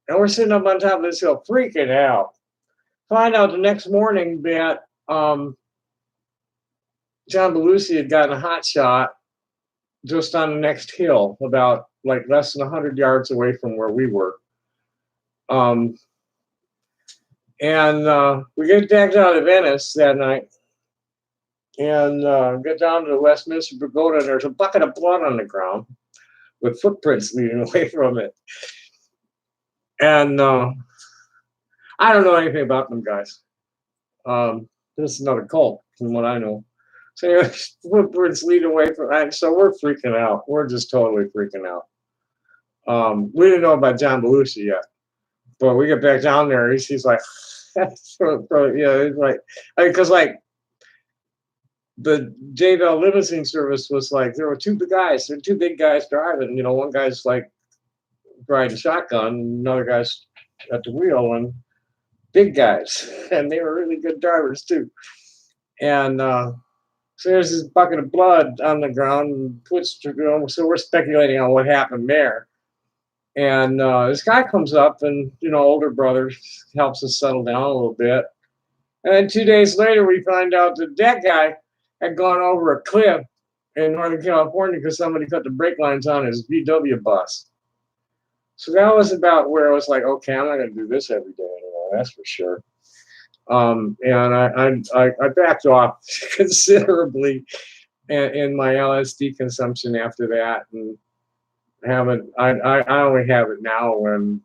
we're sitting up on top of this hill, freaking out. Find out the next morning that John Belushi had gotten a hot shot just on the next hill, about less than 100 yards away from where we were. And we get back down to Venice that night and get down to the Westminster Pagoda, and there's a bucket of blood on the ground with footprints leading away from it. And I don't know anything about them guys. This is another cult, from what I know. So anyway, we're just leading away from that. So we're freaking out. We're just totally freaking out. We didn't know about John Belushi yet, but we get back down there. He's like, it's like, because like the JBL limousine service was like, there were two big guys driving. One guy's like riding shotgun, another guy's at the wheel, and big guys, and they were really good drivers too. And so there's this bucket of blood on the ground, so we're speculating on what happened there. And this guy comes up, and older brother helps us settle down a little bit. And then 2 days later, we find out that guy had gone over a cliff in Northern California because somebody cut the brake lines on his VW bus. So that was about where I was like, okay, I'm not going to do this every day anymore. That's for sure. And I backed off considerably in my LSD consumption after that, and I only have it now when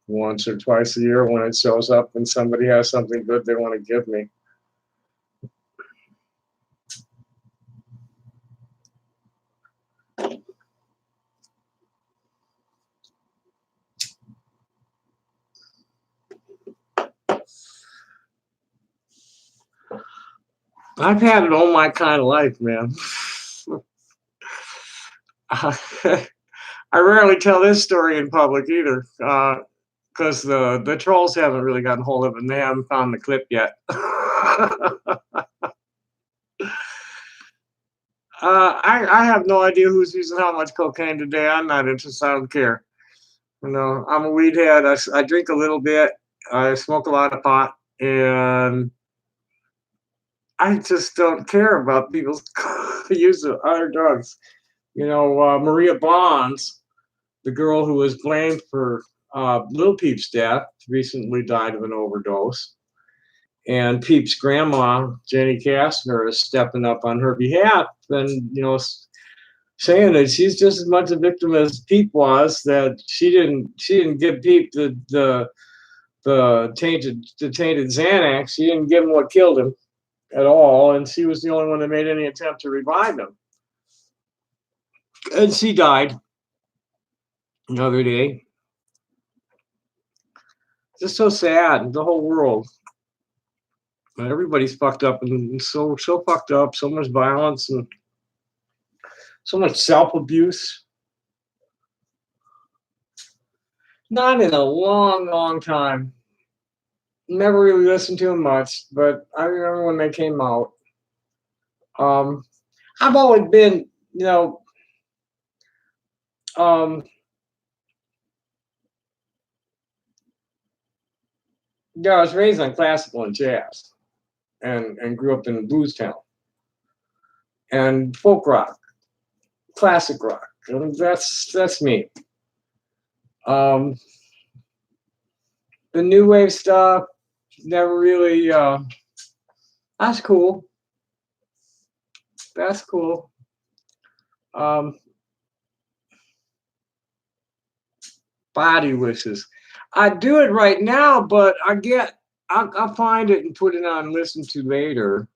once or twice a year when it shows up and somebody has something good they want to give me. I've had it all my kind of life, man. I rarely tell this story in public either, because the trolls haven't really gotten hold of it, and they haven't found the clip yet. I have no idea who's using how much cocaine today. I'm not interested. I don't care. I'm a weed head. I drink a little bit. I smoke a lot of pot, and I just don't care about people's use of other drugs. Maria Bonds, the girl who was blamed for Lil Peep's death, recently died of an overdose. And Peep's grandma, Jenny Kastner, is stepping up on her behalf and, saying that she's just as much a victim as Peep was, that she didn't give Peep the tainted Xanax. She didn't give him what killed him at all, and she was the only one that made any attempt to revive him. And she died another day. Just so sad, the whole world. Everybody's fucked up, and so fucked up, so much violence and so much self-abuse. Not in a long time. Never really listened to them much, but I remember when they came out. I've always been, I was raised on classical and jazz, and grew up in a blues town, and folk rock, classic rock. And that's me. The new wave stuff never really. That's cool. That's cool. Body wishes. I do it right now, but I'll find it and put it on and listen to later.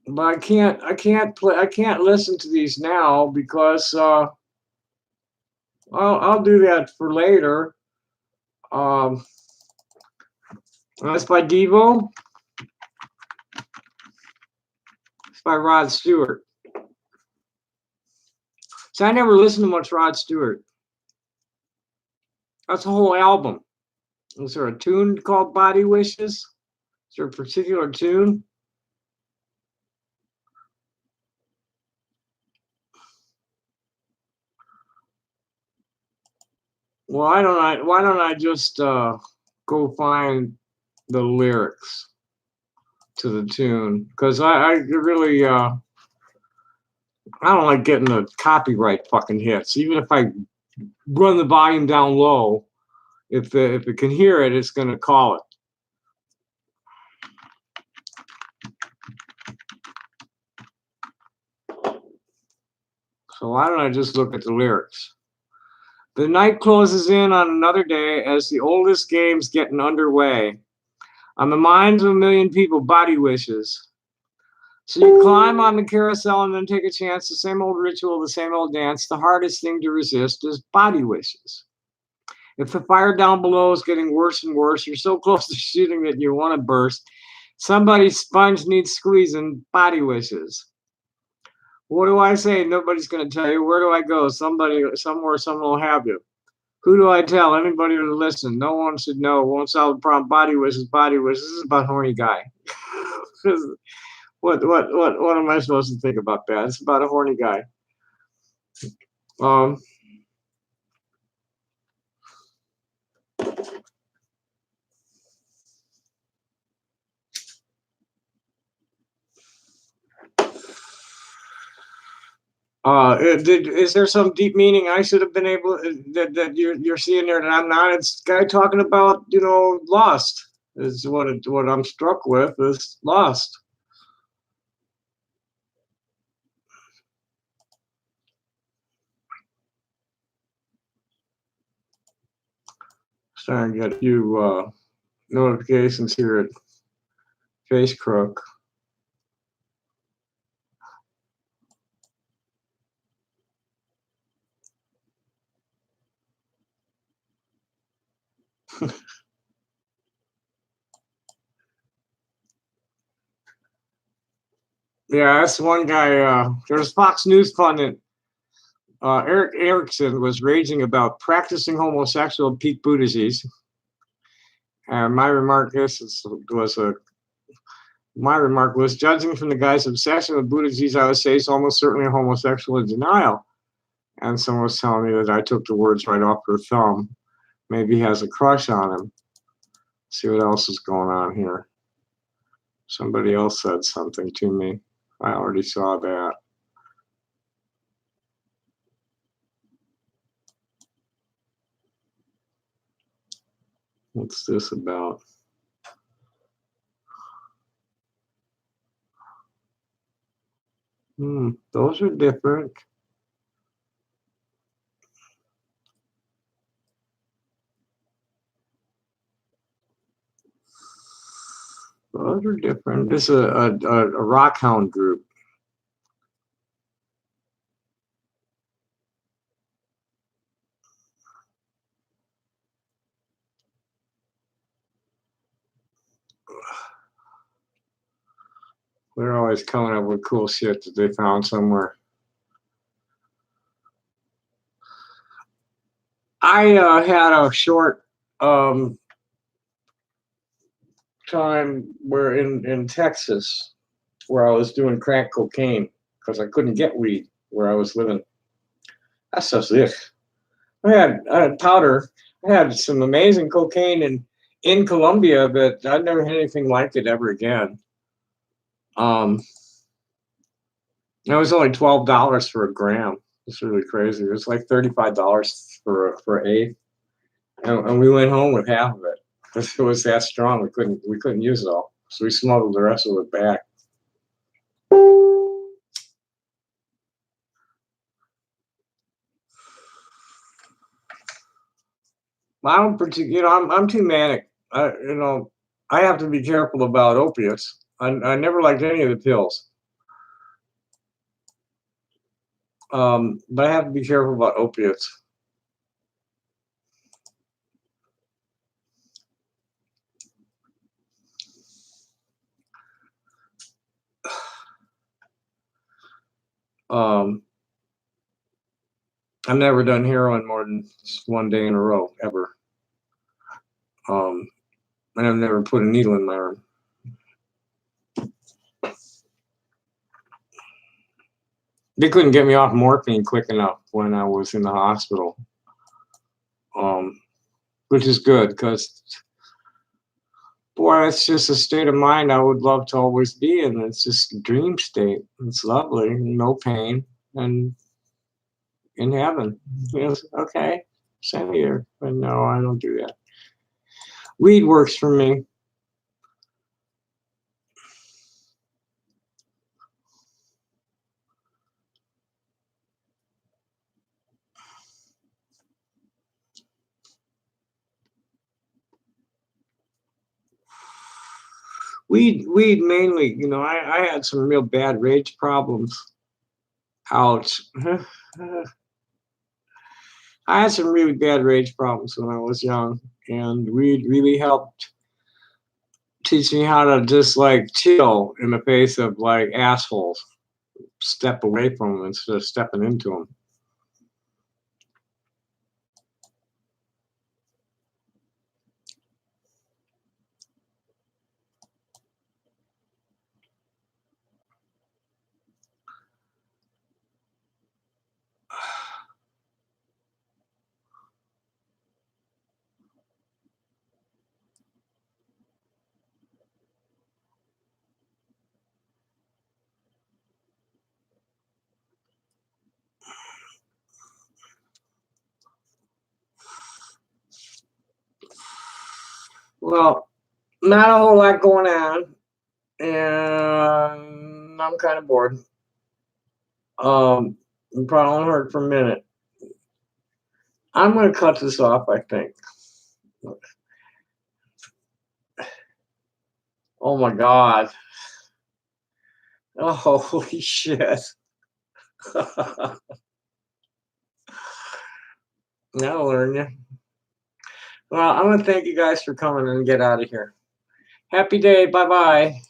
But I can't listen to these now because I'll do that for later. That's by Devo. It's by Rod Stewart. So I never listened to much Rod Stewart. That's a whole album. Is there a tune called Body Wishes? Is there a particular tune? Well, why don't I just go find the lyrics to the tune? Because I really I don't like getting the copyright fucking hits. Even if I run the volume down low, if it can hear it, it's gonna call it. So why don't I just look at the lyrics? The night closes in on another day as the oldest game's getting underway. On the minds of a million people, body wishes. So you climb on the carousel and then take a chance. The same old ritual, the same old dance. The hardest thing to resist is body wishes. If the fire down below is getting worse and worse, you're so close to shooting that you want to burst. Somebody's sponge needs squeezing, body wishes. What do I say? Nobody's going to tell you. Where do I go? Somebody, somewhere, someone will have you. Who do I tell? Anybody to listen? No one should know. Won't solve the problem. Body wishes, body wishes. This is about horny guy. What am I supposed to think about that? It's about a horny guy. Is there some deep meaning I should have been able that you're seeing there that I'm not? It's guy talking about lost is what I'm struck with is lost. Starting to get a few notifications here at Face Crook. Yeah, that's one guy. There's Fox News pundit Eric Erickson was raging about practicing homosexual Pete Buttigieg. And my remark was judging from the guy's obsession with Buttigieg, I would say he's almost certainly a homosexual in denial. And someone was telling me that I took the words right off her thumb. Maybe he has a crush on him. See what else is going on here. Somebody else said something to me. I already saw that. What's this about? Those are different. Those are different. This is a rockhound group. They're always coming up with cool shit that they found somewhere. I had a short time where in Texas where I was doing crack cocaine because I couldn't get weed where I was living. That's just it. I had powder. I had some amazing cocaine in Colombia, but I've never had anything like it ever again. It was only $12 for a gram. It's really crazy. It was like $35 for an eighth, and we went home with half of it because it was that strong. We couldn't use it all, so we smuggled the rest of it back. I don't particularly, I'm too manic. I have to be careful about opiates. I never liked any of the pills. But I have to be careful about opiates. I've never done heroin more than one day in a row, ever. And I've never put a needle in my arm. They couldn't get me off morphine quick enough when I was in the hospital, which is good because, boy, it's just a state of mind I would love to always be in. It's just a dream state. It's lovely, no pain, and in heaven. Yes, okay, same here. But no, I don't do that. Weed works for me. Weed mainly, you know, I had some real bad rage problems. Ouch. I had some really bad rage problems when I was young, and weed really helped teach me how to just like chill in the face of like assholes, step away from them instead of stepping into them. Well, not a whole lot going on, and I'm kind of bored. You probably only heard for a minute. I'm gonna cut this off, I think. Oh my god. Oh, holy shit. That'll learn you. Well, I'm gonna thank you guys for coming and get out of here. Happy day. Bye bye.